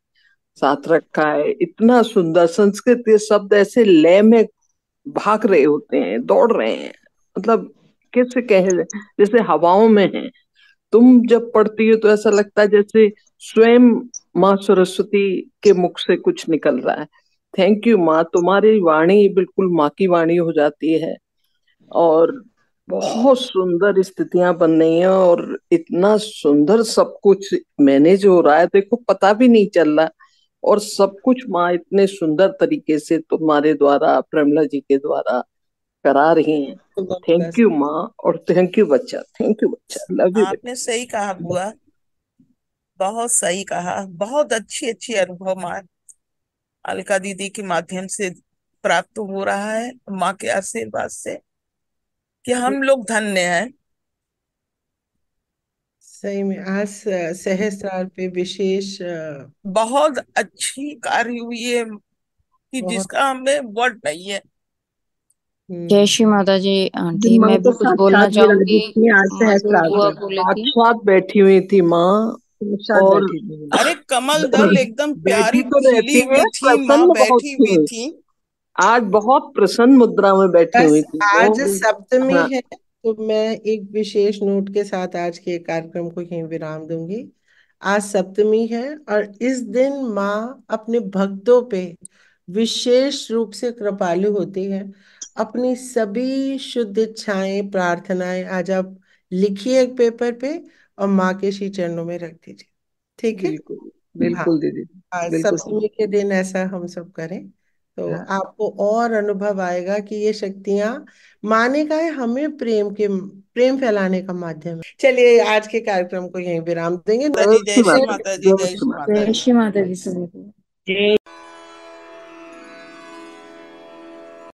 साथ रखा है। इतना सुंदर संस्कृत के शब्द ऐसे लय में भाग रहे होते हैं, दौड़ रहे हैं, मतलब कैसे कहे, जैसे हवाओं में है। तुम जब पढ़ती हो तो ऐसा लगता है जैसे स्वयं माँ सरस्वती के मुख से कुछ निकल रहा है। थैंक यू माँ, तुम्हारी वाणी बिल्कुल माँ की वाणी हो जाती है। और बहुत सुंदर स्थितियां बन रही हैं और इतना सुंदर सब कुछ मैनेज हो रहा है, देखो पता भी नहीं चल रहा। और सब कुछ माँ इतने सुंदर तरीके से तुम्हारे द्वारा, प्रमिला जी के द्वारा करा रही हैं। थैंक यू माँ और थैंक यू बच्चा, थैंक यू बच्चा, लव यू। आपने सही कहा बुआ, बहुत सही कहा। बहुत अच्छी अच्छी अनुभव माँ अलका दीदी के माध्यम से प्राप्त हो रहा है, माँ के आशीर्वाद से, कि हम लोग धन्य हैं। सही में आज सहस्त्रार पे विशेष बहुत अच्छी कार्य हुई है कि जिसका हमें वर्ड नहीं है। जय श्री माता जी। आंटी माँ मैं तो भी कुछ बोलना साक्षात चाहूंगी। विराजित थी आज मधु सहस्त्रार बुआ में, बोले थी। साक्षात बैठी हुई थी माँ, साक्षात और बैठी थी। अरे कमल दल एकदम बैठी प्यारी तो खिली रहती है, हुई थी, माँ प्रसन्न बहुत बैठी हुई थी। थी। आज बहुत प्रसन्न मुद्रा में बैठी बस हुई थी आज वो। सप्तमी हाँ, है तो मैं एक विशेष नोट के साथ आज के कार्यक्रम को यहीं विराम दूंगी। आज सप्तमी है और इस दिन माँ अपने भक्तों पे विशेष रूप से कृपालु होती है। अपनी सभी शुद्ध इच्छाएं, प्रार्थनाएं आज आप लिखिए एक पेपर पे और माँ के श्री चरणों में रख दीजिए। ठीक है? बिल्कुल हाँ, बिल्कुल दीदी, आज बिल्कुल सही। सप्तमी के दिन ऐसा हम सब करें तो हाँ, आपको और अनुभव आएगा कि ये शक्तियां माने का है, हमें प्रेम फैलाने का माध्यम है। चलिए आज के कार्यक्रम को यहीं विराम देंगे। माता जी, जय श्री जय माता जी, जय श्री श्री माता। माता जय जी। श्री माता जी सभी को। जय